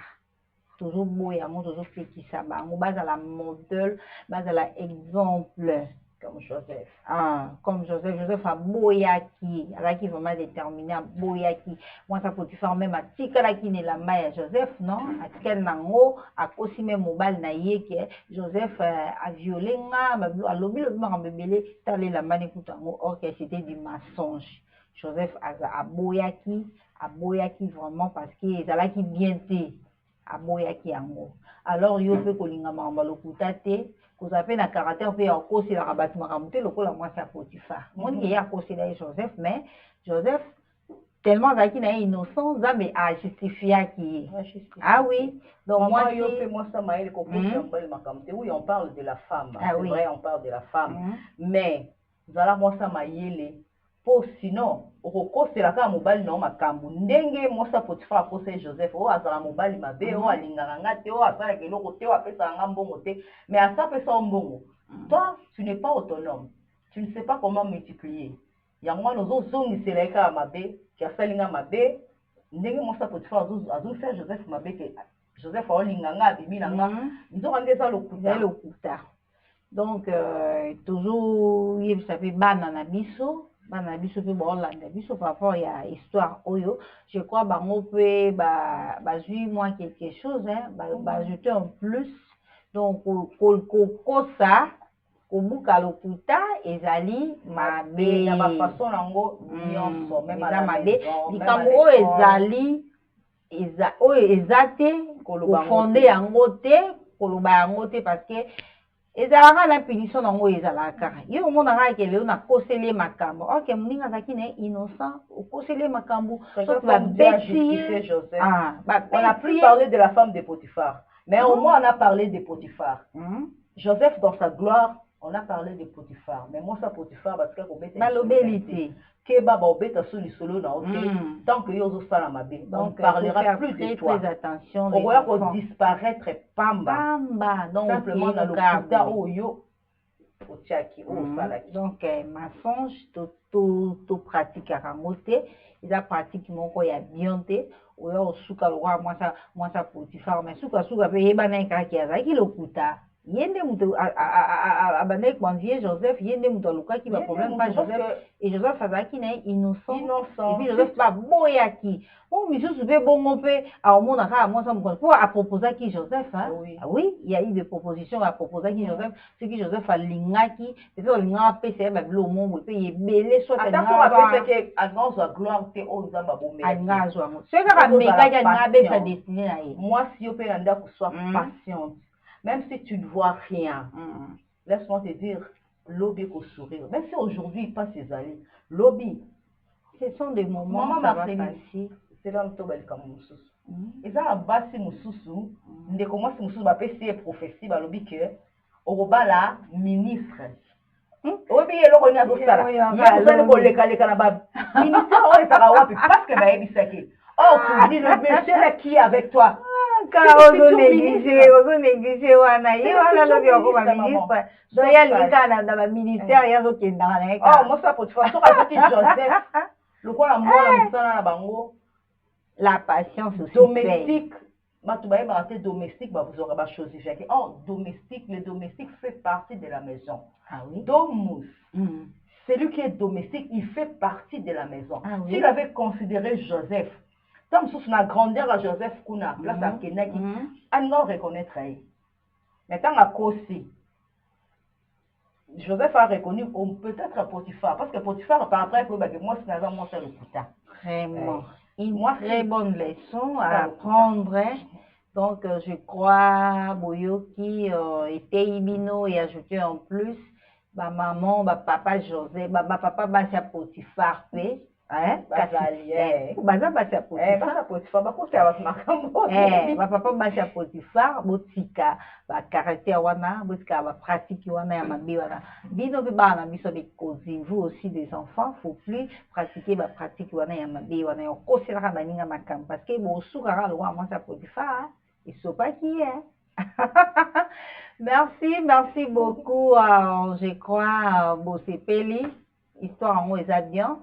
Toujours beau, et à moi, toujours fait qui ça, bango, base à la modèle, base à la exemple. Comme Joseph. Comme Joseph a boyaki, qui vraiment déterminé à boyaki. Moi, ça peut faire même à tika qui n'est la maille Joseph, non? À tika nango, à cause même mobile naïe que Joseph a violé, à l'objet le m'a rebellé, t'allais la main écoute or que c'était du mensonge. Joseph a boyaki vraiment parce qu'il est là qui bien té, à boyaki ango. Alors, il faut que l'ingama mambalokutate. Vous avez un caractère qui est en cause, il a rabattu ma ramouté, le coup, la moi, c'est Potiphar. Moi, il y a cause, il Joseph, mais Joseph, tellement qu'il est innocent, mais a justifié qui est. Ah oui, donc moi, ça m'a aidé, oui, on parle de la femme. C'est vrai, on parle de la femme. Mais, moi, ça m'a aidé. Sinon, c'est la carte mobile non makambu ndenge mosa Potiphar akose Joseph o azala mobile mabe o alinganga te o asala keloko te o apesa nga mbongo te mais asa pesa mbongo. Toi tu n'es pas autonome, tu ne sais pas comment multiplier yango nozo zongisela ka mabe ki asalinga mabe ndenge mosa Potiphar azu faire Joseph mabe ke Joseph o linganga abimi nanga nzoka ndeza lokuta. Donc toujours il s'appelle banana biso. Banabiso pe bolanda biso par rapport à histoire oyo je crois bango pe bazui moi quelque chose hein ajouter en plus donc kosa kobuka lokuta ezali mabe na ba façon nango nyonso même à la mabe likambo oyo ezate kofonder yango te koloba yango te parce que ezalaka la punition nango ezalaka yo omonaka ke leo nakoseli makambo ok moninga azalaki na innocent okoseli makambo on a plus parlé de la femme de Potiphar mais au moins on a parlé de Potiphar. Joseph dans sa gloire on a parlé de Potiphar mais moi ça Potiphar parce que malobélité que baba obeta sur le solo na ok tant que yozo sala mabe on parlera plus de toi. Très attention on va qu'on disparaître pamba donc simplement dans le kuta oyo otiaki o salaki donc mensonge to pratique à moté ils a pratique moko ya bien te oyo suka lo moi ça Potiphar mais suka pe yeba na kaki azaki lokuta Yende muto abandé convier Joseph, yende muto luka qui va problème pas Joseph et Joseph fazaki na innocent et puis Joseph pas boyaki. Oh monsieur soupe bon on peut à mon aka moi ça me pour à proposer qui Joseph hein. Oui, il y a eu des propositions à proposer qui Joseph, ce qui Joseph a lingaki, peut-être linga PC ba blo mon peut y belé soit ça peut que à gloire te o nzamba bomé. Angazo amo. Ce que meka ya ngabe sa destiné na ye. Moi si yo pe nda ko soit patiente. Même si tu ne vois rien, laisse-moi te dire, lobby qu'au sourire. Même si aujourd'hui il passe ses alliés, lobby, ce sont des moments où ça va passer. C'est dans le tobel comme Moussous. Et ça, la base, c'est Moussous. Dès que moi, c'est Moussous, ma PC prophétie, bah, lobby que, au bas là, ministre. Obi yelo ko nya dosala. Yelo ko ko leka na ba. Ministre, on est à wapi parce que ba ebisaki. Oh, tu dis le monsieur là qui est avec toi. Ozo négligé wana ye wana lobi oko ba ministre do ya lika na ba ministère ya zo kenda na ka. Oh, moi ça pour te faire so ka petit Joseph. Le quoi la mona musana na bango la patience aussi domestique. Bato ba yeba te domestique ba vous aurez ba chose fait. Oh, domestique, le domestique fait partie de la maison. Ah oui. Domus. Celui qui est domestique, il fait partie de la maison. Ah oui. S'il avait considéré Joseph comme sous la grandeur à Joseph Kuna, place à Kenaki, on ne reconnaître. Mais tant à Kossi, Joseph a reconnu peut-être à Potiphar, parce que Potiphar, par après, moi, c'est un moi, c'est le putain. Vraiment. Une très bonne leçon à apprendre. Donc, je crois, Boyoki était Ibino et ajouté en plus, ma maman, ma papa Joseph, ma papa Basia Potiphar, hein, baza Basia Potiphar, ma papa Basia Potiphar, botika, ba caractère wana, botika, ba pratique wana ya mabi wana. Bino be bana biso be kozi, vous aussi des enfants, faut plus pratiquer ba pratique wana ya mabi wana. Yo kosi la baninga makam parce que bo soukara lo wa Basia Potiphar, ils sont pas qui est. Merci beaucoup. Je crois, Bossepeli, histoire en haut, bien.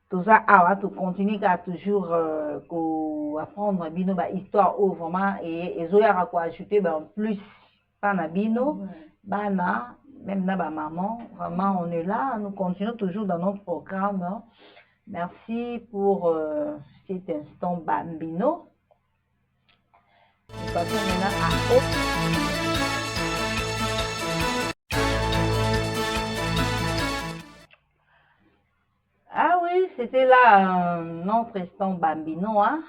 Tout ça, tu continues à toujours apprendre bino ba histoire au vraiment et zoya quoi ajouter en plus pas na bino bana même na ba maman vraiment on est là, nous continuons toujours dans notre programme. Hein. Merci pour cet instant bambino. Nous passons maintenant à autre. Ah oui, c'était là notre instant bambino, hein.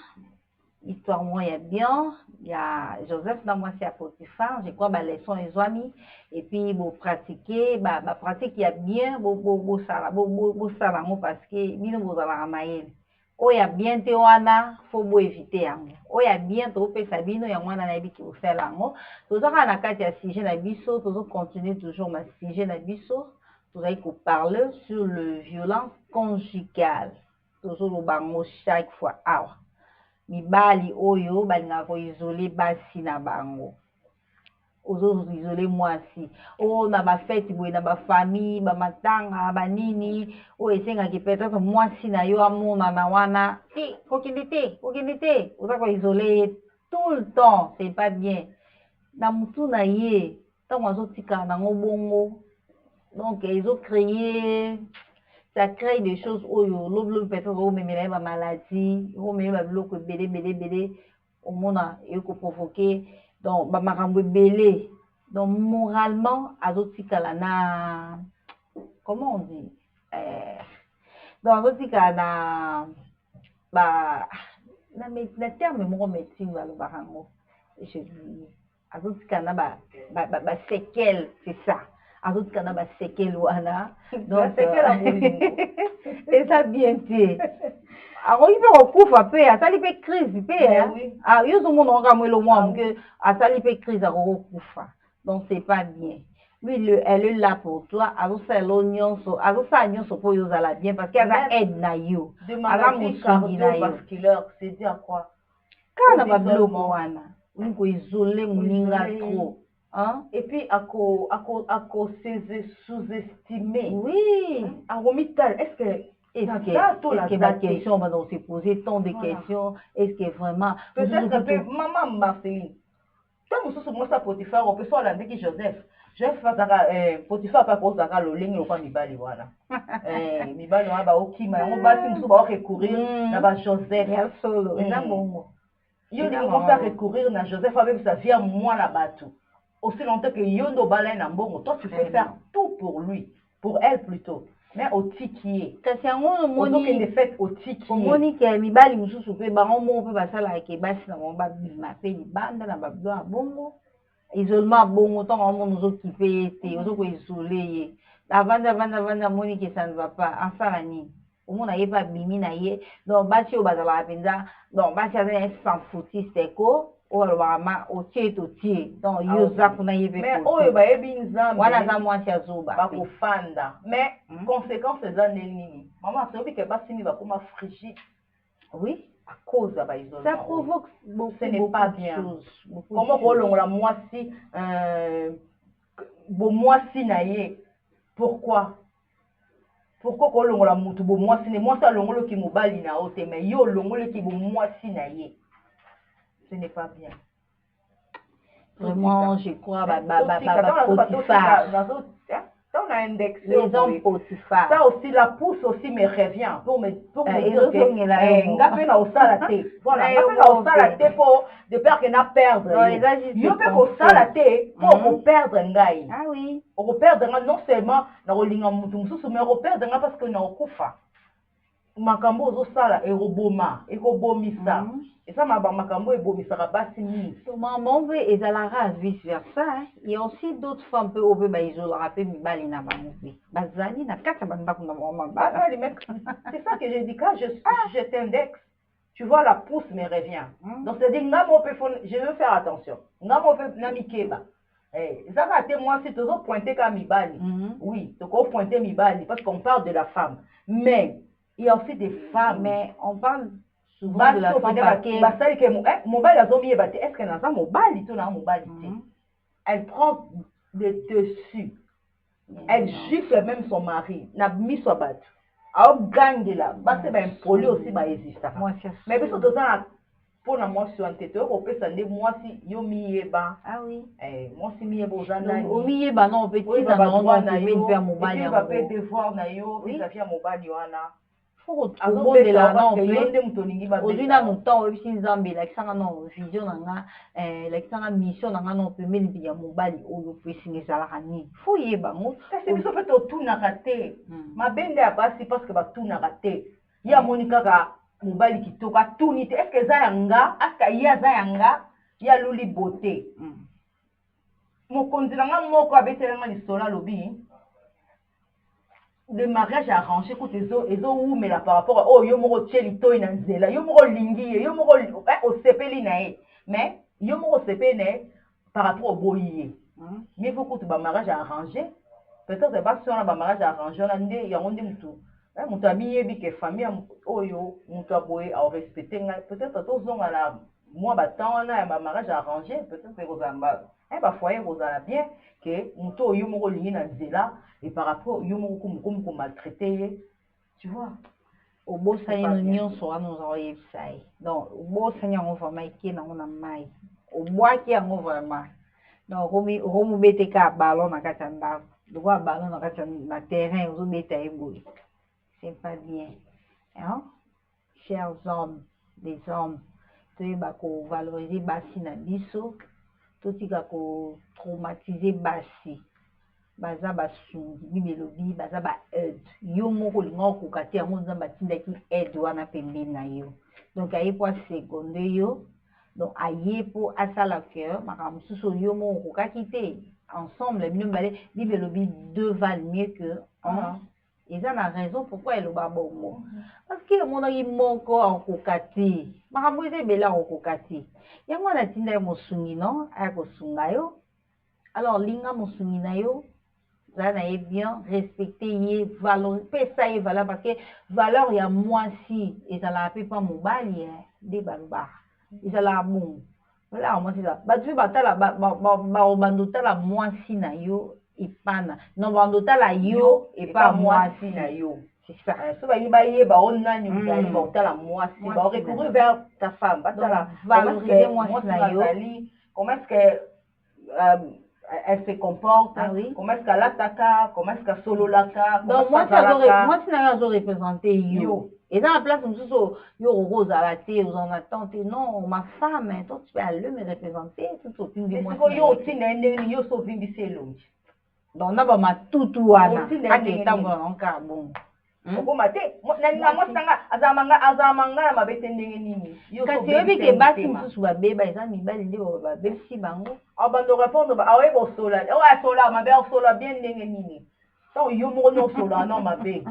Histoire moi il y a bien, il y a Joseph dans moi c'est à Potiphar, je crois bah leçon les amis et puis vous pratiquer bah pratique il y a bien beau ça parce que bino vous allez ramayer. Oh il y a bien te wana faut beau éviter yango. Oh il y a bien to pesa bino ya wana na biki vous faire lango. Tout ça na kati ya sujet na biso, tout continuer toujours ma sujet na biso. Vous allez parler sur le violence conjugale. Toujours le bango chaque fois. Ah, mibali oyo balinga ko isoler basi na bango. Ozo isoler mwasi. Oh na ba fête boye na ba famille, ba matanga, ba nini. Oh esenga ki peut-être mwasi na yo amona na wana. Ti, kokindite. Oza ko isoler tout le temps, c'est pas bien. Na mutu na ye, tango azo tika na ngobongo. Donc, ils ont créé, ça crée des choses où peut-être ma maladie, bélé, au monde il faut provoquer, donc bélé. Donc moralement, azotikalana, comment on dit, donc azotikalana, na terme mon médecine va le barango, je dis, azotikalana séquelle, c'est ça. Azot kana ba séquelle wana donc et ça bien té alors il peut okufa pe asali pe crise pe ah yo zo mona nga mwelo mwa que asali pe crise a okufa donc c'est pas bien lui elle est là pour toi azo sa l'onyonso azo sa nyonso po yo zala bien parce qu'elle a aide na yo de maladie cardiovasculaire c'est dire quoi kana ba bloko wana unko isoler muninga trop. Hein? Et puis, à sous-estimer. Oui. À Romital, est-ce que la question, on va se poser tant de questions. Est-ce que vraiment. Peut-être que maman Marceline, tant que moi ça Potiphar on peut soit la qui Joseph Potiphar pas cause à le ligne pas mibali voilà mibali on ba okima on ba si musu ba recourir na ba Joseph ya solo eza bongo yo dit on faire recourir na Joseph avec ça vient moi la bateau aussi longtemps que yo ndo bala na mbongo toi tu peux faire tout pour lui pour elle plutôt mais au tikier kasi yango moni de fait au tikier moni ke mibali mususu pe bango mo pe basala ke basi na mo ba bima pe libanda na ba blo bongo isolement bongo tant on nous occuper te ozo ko isoler ye vanda moni ke ça ne va pas afala ni au monde aye pas bimi na ye donc basi o bazala penza donc basi azana sans foutiste ko o alobama o tie to tie donc yo za kuna ye pe mais oyo ba yebi nzambe wana za mwasi azoba ba ko fanda mais conséquences za nini maman c'est que basi ni ba koma frigide oui à cause de l'isolement. Ça provoque beaucoup, ce n'est pas bien. Comment on la moisi bon moisi naie pourquoi qu'on la mutu bon moisi ne moi ça longolo qui mobali na ote mais yo longolo qui bon moisi naie ce n'est pas bien. Vraiment je crois Potiphar on a indexé les hommes Potiphar. Ça aussi la pousse aussi me revient pour me dire que ngapé na osala té voilà ngapé na osala té pour de peur que na perdre yo pe ko sala té pour perdre ngai ah oui on perdre non seulement na kolinga mutu mususu mais on perdre nga parce que na okufa makambo ozosala eroboma ekobomisa eza makambo ebomisaka basi mingi maman mpe ezalaka vice versa il y a aussi d'autres femmes mpe oyo mpe baizolaka mpe mibali na bango mpe bazali na kati ya bandako na bango mabala c'est ça que je dis quand je t'indexe tu vois la pousse me revient donc c'est dire nga mo mpe je veux faire attention nga mo mpe na mikeba ezaka te mwasi tozopointe ka mibali oui tokopointe mibali parce qu'on parle de la femme mais il y a aussi des femmes mais on parle souvent de la femme basali ke mobali azomiyeba te est-ce que naza mobali to na mobali te elle prend le dessus elle gifle même son mari na miso bato aogangela basi baimpoli aussi baexistaka mais biso toza na mpona mwasi wana te toyokopesa nde mwasi yo miyeba mwasi miyeba oza nani omiyeba no pe tina na na yo mpe ya mobali yango pe devoir na yo vis-à-vis ya mobali wana azobondela no mpe ozwi nanu ntango oyebisi nzambe elakisanga no vision na nga elakisanga mission na nga no pembeni mpe ya mobali oyo pesinga ezalaka nini fo yeba ngo kasi biso mpe totunaka te mabende ya basi parce que batunaka te ye amoni kaka mobali kitoko atuni te est ce que eza yanga aska ye aza yanga ye aluli bote mokonzi na nga moko abetelanga lisolo alobi le mariage arrangé kuta ezowumela par rapport oyo yo moko tie litoi na nzela yo moko olingi ye yo moko osepeli na ye mais yo moko osepeli na ye par rapport oboyi ye mais faut kuta bamariage arrangé peut-être basi wana bamariage arrangé wana nde yango nde mutu amiyebi ke famille oyo mutu aboye aorespecte ngai peut-être tozonga na mwa batemps wana ya bamariage arrangé peut-être ekozala bafoyer ekozala bien ke mutu oyo moko olingi na nzela et par rapport yo moko ko maltraiter ye tu vois obosani no nyonso wana ozoyebisa ye donc obosani yango vraiment eke nango na mai obwaki yango vraiment donc okomobeteka ballon na kati ya ndako lokola ballon na kati na terrain ozobeta ye boye c'est pas bien hein? Chers hommes des hommes toyeba kovaloriser basi na biso totika kotraumatiser basi baza basungi bible elobi baza baaide yo moko olinga okoka te yango nzambe atindaki aide wana pembeni na yo donc aye po aseconde yo donc aye po asala cœur makambo mosusu yo moko okokaki te ensemble bino mibale bible elobi deux valent mieux que un eza na raison pourquoi eloba bongo parce que emonaki moko akoka te makambo eza ebele akokoka te yango wana atinda ye mosungi no aya kosunga yo alors linga mosungi na yo zala na ye bien respecter ye valeur pesa ye valeur parce que valeur ya mwasi ezalaka mpe mpa mobali nde balobaka ezalaka bongo valeur ya mwasi bato mpe batala bando tala mwasi na yo epana non bando tala yo epa mwasi na yo c'est ça so bayi bayeba o nani ozali baotala mwasi barecourir vers ta femme batala valoriser mwasi na yo comment est-ce que elle se comporte, comment est-ce qu'elle attaque, comment est-ce qu'elle solo laka. Donc moi si n'a représenté yo. Et dans la place où yo rose à la thé, aux en attente, non, ma femme, toi tu peux aller me représenter, tout au fin de moi. Est-ce que yo aussi n'endeng yo so vindi selongi. Donc na ba ma tutu wana, aketa mo nka bon. Okoma te, na moi sanga azamanga mabete ndenge nini. Kasi yo bike basi mususu babeba eza mibali nde babebisi bango. Abando répondre ba awe bo sola. O sola mabe o sola bien ndenge nini. Donc yo mo no sola non mabe.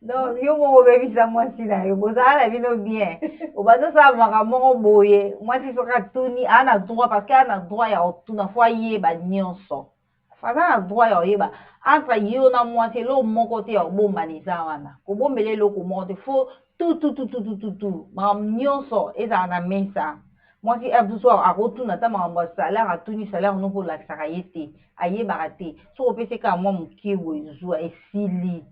Donc yo mo bebisa mwasi na yo bozala bino bien. Obazo sa makamoko boye, mwasi soka tuni ana droit parce que ana droit ya otuna fo yeba nyonso. Fana na droit ya oyeba entre yo na mwasi lo moko te ya bomba niza wana. Ko bombele lo ko monte fo tout mam nyonso eza na mesa. Mwasi abduso akotuna ta makambo salaire atuni salaire no ko lakisaka ye te ayebaka te so opese ka mwa mokie ezwa esili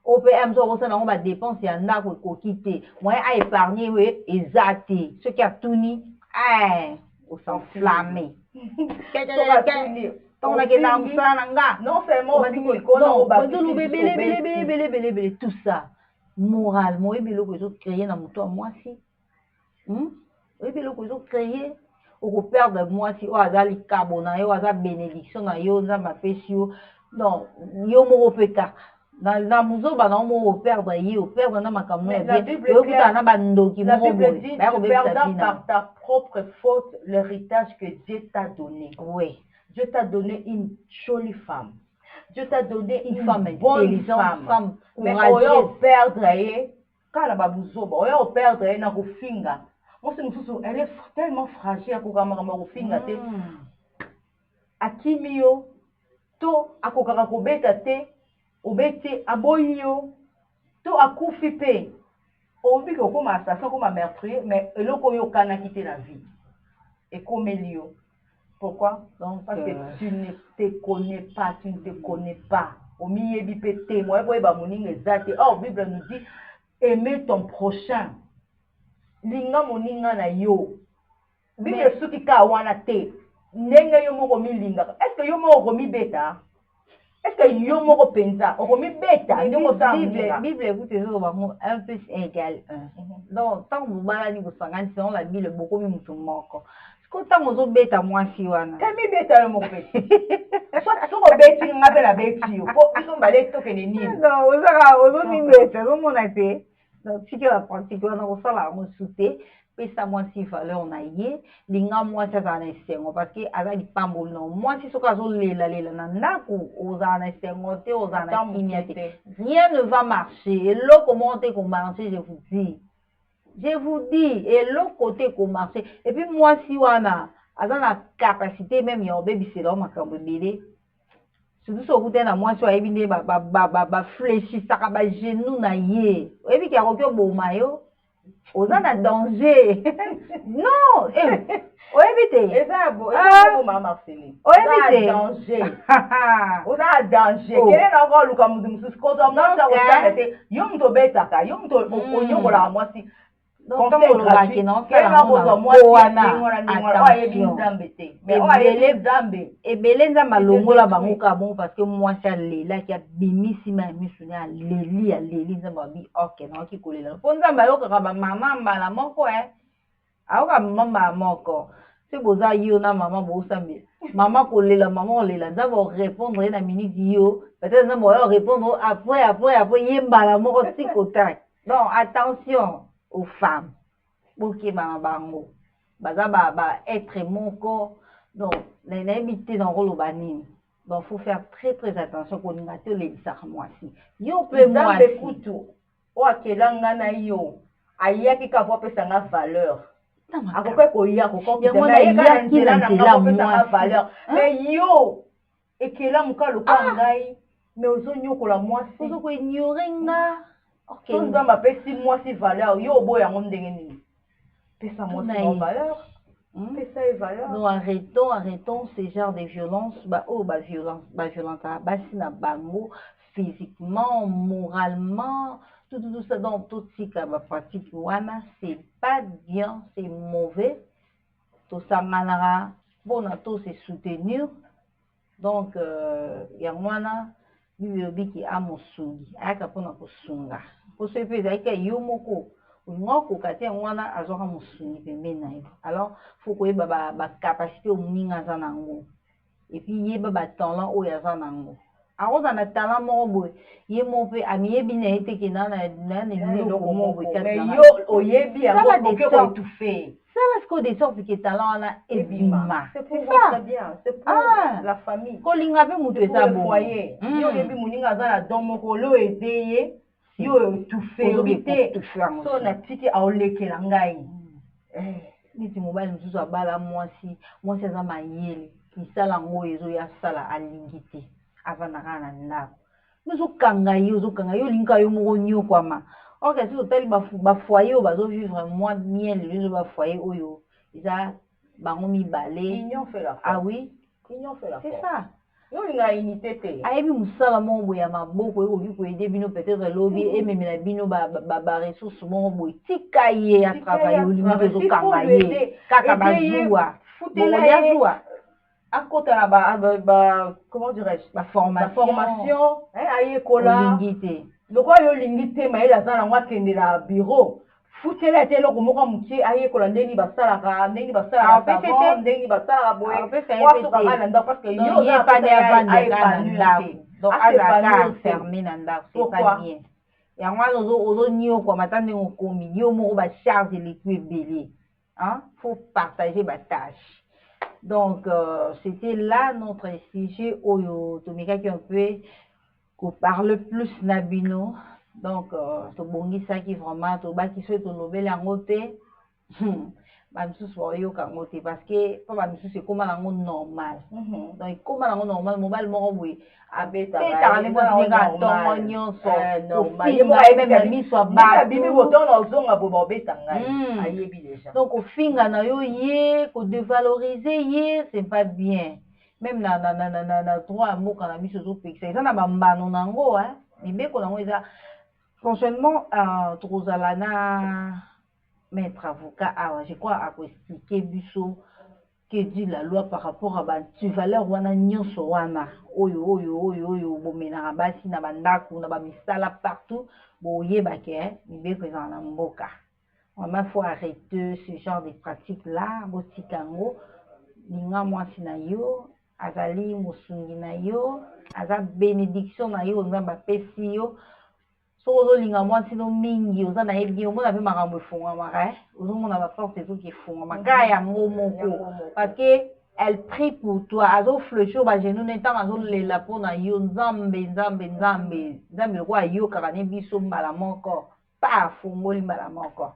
ope amso kosala ngo ba dépense ya ndako ekoki te moyen a épargner we eza te soki atuni au s'enflammer donc on a que dans ça nanga non seulement aussi ko ikona o ba belé tout ça moralement ebelo ko zo créer na moto mwasi ebelo ko zo créer au perdre mwasi o azali kabona yo aza bénédiction na yo nzamba pesi yo non yo moko peka na muzoba na mo perdre ye perdre na makambo ya bien yo kuta na bandoki moko boye ba ko perdre par ta propre faute l'héritage que Dieu t'a donné. Oui. Dieu t'a donné une jolie femme. Dieu t'a donné une femme bonne femme. Mais on perdre ye kala babuzoba on perdre ye na kofinga. Moi c'est mususu elle est tellement fragile ko kamaka kofinga te. Akimio to akokaka kobeta te obeti aboyo to akufi pe obi ko koma assassin koma meurtrier mais eloko yo kana quitter la vie et comme Elio. Pourquoi? Donc parce que tu ne te connais pas, tu ne te connais pas. Au milieu du pété, moi boy ba moninga ezate. Oh Bible nous dit aimer ton prochain. Linga moninga na yo. Bible soki ka wana te. Ndenge yo moko mi linga. Est-ce que yo moko mi beta? Est-ce que yo moko penza? O mi beta, ndongo sa Bible écoute zo ba mo 1 + 1 = 1. Donc tant vous balani vous sangani selon la Bible beaucoup mi mutu moko. Kota mozo beta mwasi wana. Kami beta yo moko beta. Soko beti ngabe la beti yo. Po biso mbale to kene nini? Non, ozo ni beta, zo mona te. Donc si que la pratique wana ko sala mo souté, pesa mwasi valeur na ye, linga mwasi za na sengo parce que azali pambol non. Mwasi soka zo lela na ndako oza na sengo te oza na kimia te. Rien ne va marcher. Et là comment te ko marcher, je vous dis. Je vous dis, et l'autre côté qu'on marche. Et puis moi, si on a la capacité même, il y a un bébé, c'est là, on m'a bébé. Surtout si on a moi, si on a un fléchi, ça a un genou, na yé. Et puis, il y a un bon maillot. On a un danger. Non! On évite. Et ça, bon, maman Marceline. On évite. Danger. On a danger. Quel est encore le cas de nous? Quand on a ça, on a été. Yom to beta, yom to on la moi si. Donc, quand on va qui non, ça va et belenza malongola bangoka bon parce que moi ça lela qui a bimisi ma misuni a leli nzamba bi ok non ki kolela po nzamba yo ka ba mama mbala moko aoka mama moko c'est boza yo na mama bo sambe mama kolela mama olela nzamba répondre na minute yo peut-être nzamba yo répondre après yembala moko tikota. Donc attention aux femmes. Ok, bango. Baza être mon corps. Donc, l'inhabité dans le banine. Donc, il faut faire très attention pour nous mettre les disarmoisis. Yo peut moi. Écoute, o akelanga na yo. Ayaki ka voix pesa na valeur. Akope ko ya ko ko. Valeur. Mais yo ekela muka luka ngai. Mais ozo nyokola mwasi. Ozo ko ignorer nga. Ok. Nza ma pesi mwasi valeur. Yo obo yango ndenge nini. Pesa mwasi en valeur. Pesa et valeur. Non, arrêtons ce genre de violence. Violence, basi na bango physiquement, moralement, tout ça dans tout ce ba pratique wana, c'est pas bien, c'est mauvais. Tout ça manara bon nato se soutenir donc yangwana bibi a mosungi aka pona kosunga poso pe zaika yo moko ngoko kati yangwana azoka mosungi pembeni na yo alors faut koyeba ba capacité omuninga aza nango et puis yeba ba talent oyo aza nango akoza na talent moko boye ye mo mpe amiyebi na ye teke na biloko moko boye kati yo oyebi yango oke koétouffe sala sikoyo de sorte ke talent wana ebima c'est pour votre bien c'est pour la famille kolinga mpe moto eza boye yo oyebi moninga aza na don moko lo ede ye yo étouffe oyebi te so natiki aolekela ngai neti mobali mosusu abala mwasi aza mayele misala yango oyo ezoya sala alingi te avandaka na ndako ozokanga ye olinga yo moko nyokwama ok si totali bafoye oyo bazovivre mwa miel lelo ezo bafoye oyo eza bango mibale ah oui c'est ça yolinga unité te ayebi mosala moko boye ya maboko ekoki koyede bino peut-être elobi ememela bino baresource moko boye tika ye ya travaille olingi ozokanga ye kaka bazuwa bokolia zuwa akota na comment dirais-je formation ayekola olingi te lokola yo olingi te mayele aza nango akendela bureau futela ete eloko moko mokie ayekola ndenge basalaka savon ndenge basalaka boye wasokanga na ndako parce que yo ozaapane donc azaka fermé na ndako c'est pas bien yango wana ozoniokwama ata ndenge okomi yo moko bacharge eleku ebele faut partager batâche. Donc, c'était là notre sujet où Tomikaki un peu qu'on parle plus Nabino. Donc, to bongi ça qui vraiment to ba qui soit to lobel en côté. Bamsou soyo kangote parce que pas bamsou c'est comme un normal. Donc comme un normal mobile mo oui abeta ba ne mo singa to nyonso normal. Ye mo même na mi so ba bibi boton na zonga bo beta ngai ayebi déjà. Donc au finga na yo ye ko dévaloriser ye c'est pas bien. Même na droit mo kana mi so zo pexer. Ça na bambano nango hein. Bibe ko nango eza fonctionnement trozala na maître avocat, je crois, à expliquer Busso que dit la loi par rapport à tu valeur wana nyonso wana oyo bomena basi na bandaku na bamisala partout boye bake mibe présent na mboka. Vraiment faut arrêter ce genre de pratiques là botikango linga mwasi na yo azali mosungi na yo aza bénédiction na yo nzamba pesi yo. Ozolinga mwasi no mingi oza na yebi omona pe makambo efungwamaka ozomona baporte ezoki efungwama kaka yango moko parce que elle prie pour toi azofleche bagenou na ntango azolela mpona yo nzambe lokola ayokaka ne biso mbala moko pa afungoli mbala moko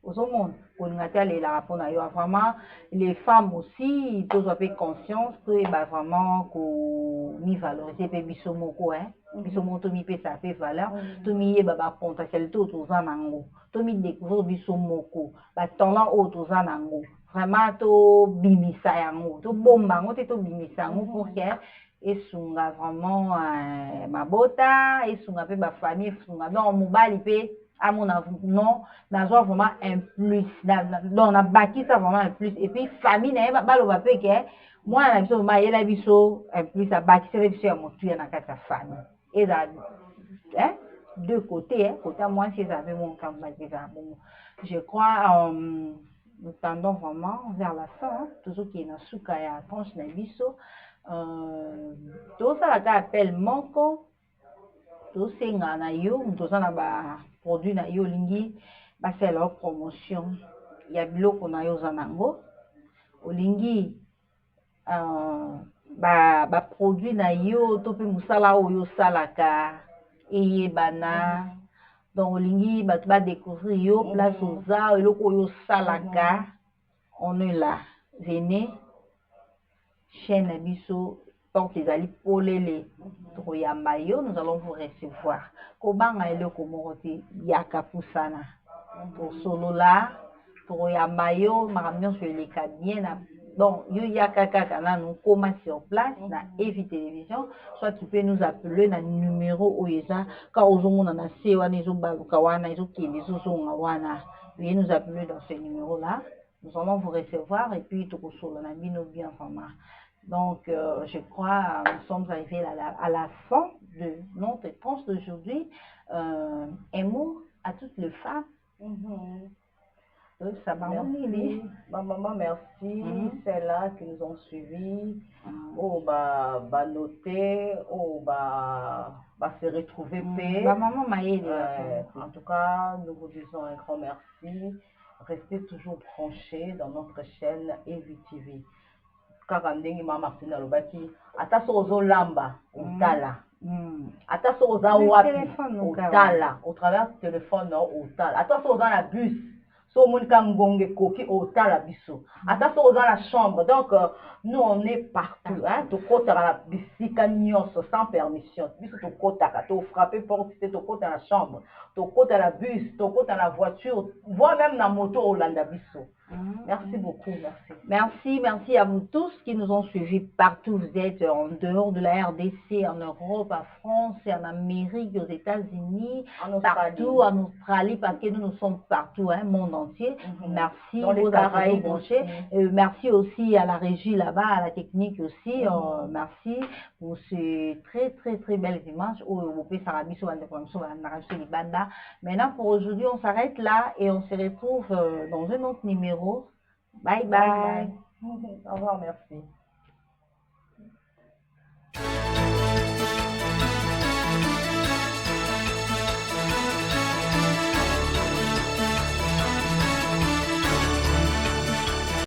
ozomona kolinga te alelaka mpona yo vraiment les femmes aussi tozwa pe conscience toyeba vraiment komivaloriser mpe biso moko biso moko tomipesa pe valeur tomiyeba bapotentialité oyo toza nango tomidécouvrir biso moko batalent oyo toza nango vraiment tobimisa yango tobomba yango te tobimisa yango pour que esunga vraiment mabota esunga mpe bafamille esunga donc mobali mpe amona non nazwa vraiment un plus donc nabakisa vraiment un plus et puis famille na ye baloba mpe ke mwana na biso vraiment ayela biso un plus abakisela biso ya motuya na kati ya famille eza deux côtés côté ya mwasi eza mpe monkambo bazeka bongo je crois nous tendons vraiment vers la fin tozokende na suka ya tranche na biso tosalaka appel moko tosenga na yo toza na baproduit na yo olingi basala promotion ya biloko na yo oza nango olingi baproduit na yo to mpe mosala oyo osalaka eyebana donc olingi bato badécouvrir yo place oza eloko oyo osalaka on est là venez chaîne na biso porte ezali polele tokoyamba yo nous allons vous recevoir kobanga eloko moko te yaka pusana tosolola tokoyamba yo makambo nyonso eleka bien na donc yo yaka kaka nanu koma sur place na Evi Télévision soit tu peux nous appeler na numéro oyo eza ka ozomona na se wana ezobaluka wana ezokende ezozonga wana veuillez nous appeler dans ce numéro là nous allons vous recevoir et puis tout sur le Nabino bien en marche. Donc, je crois nous sommes arrivés à la fin de notre tranche d'aujourd'hui. Un mot à toutes les femmes. Ça merci. Ma maman, merci. Celles-là qui nous ont suivis. Oh, bah noter. Oh, bah se retrouver paix. Maman m'a aidé. En tout cas, nous vous disons un grand merci. Restez toujours branchés dans notre chaîne Evi TV. Kaka ndenge mama Martine alobaki ata so ozolamba otala ata so oza wapi otala au travers téléphone otala ata so oza na bus so monika ngonge koki otala biso ata so oza na chambre. Donc nous on est partout hein tokotaka na bisika nyonso sans permission biso tokotaka to frapper porte tokota na chambre tokota na bus tokota na voiture voire même na moto olanda biso. Merci beaucoup, merci. Merci à vous tous qui nous ont suivis partout. Vous êtes en dehors de la RDC, en Europe, en France, en Amérique, aux États-Unis, partout, en Australie, parce que nous sommes partout, hein, monde entier. Merci dans les Caraïbes branchés. Merci aussi à la régie là-bas, à la technique aussi. Merci pour ces très belles images. Maintenant, pour aujourd'hui, on s'arrête là et on se retrouve dans un autre numéro. Bye bye. Au revoir, merci.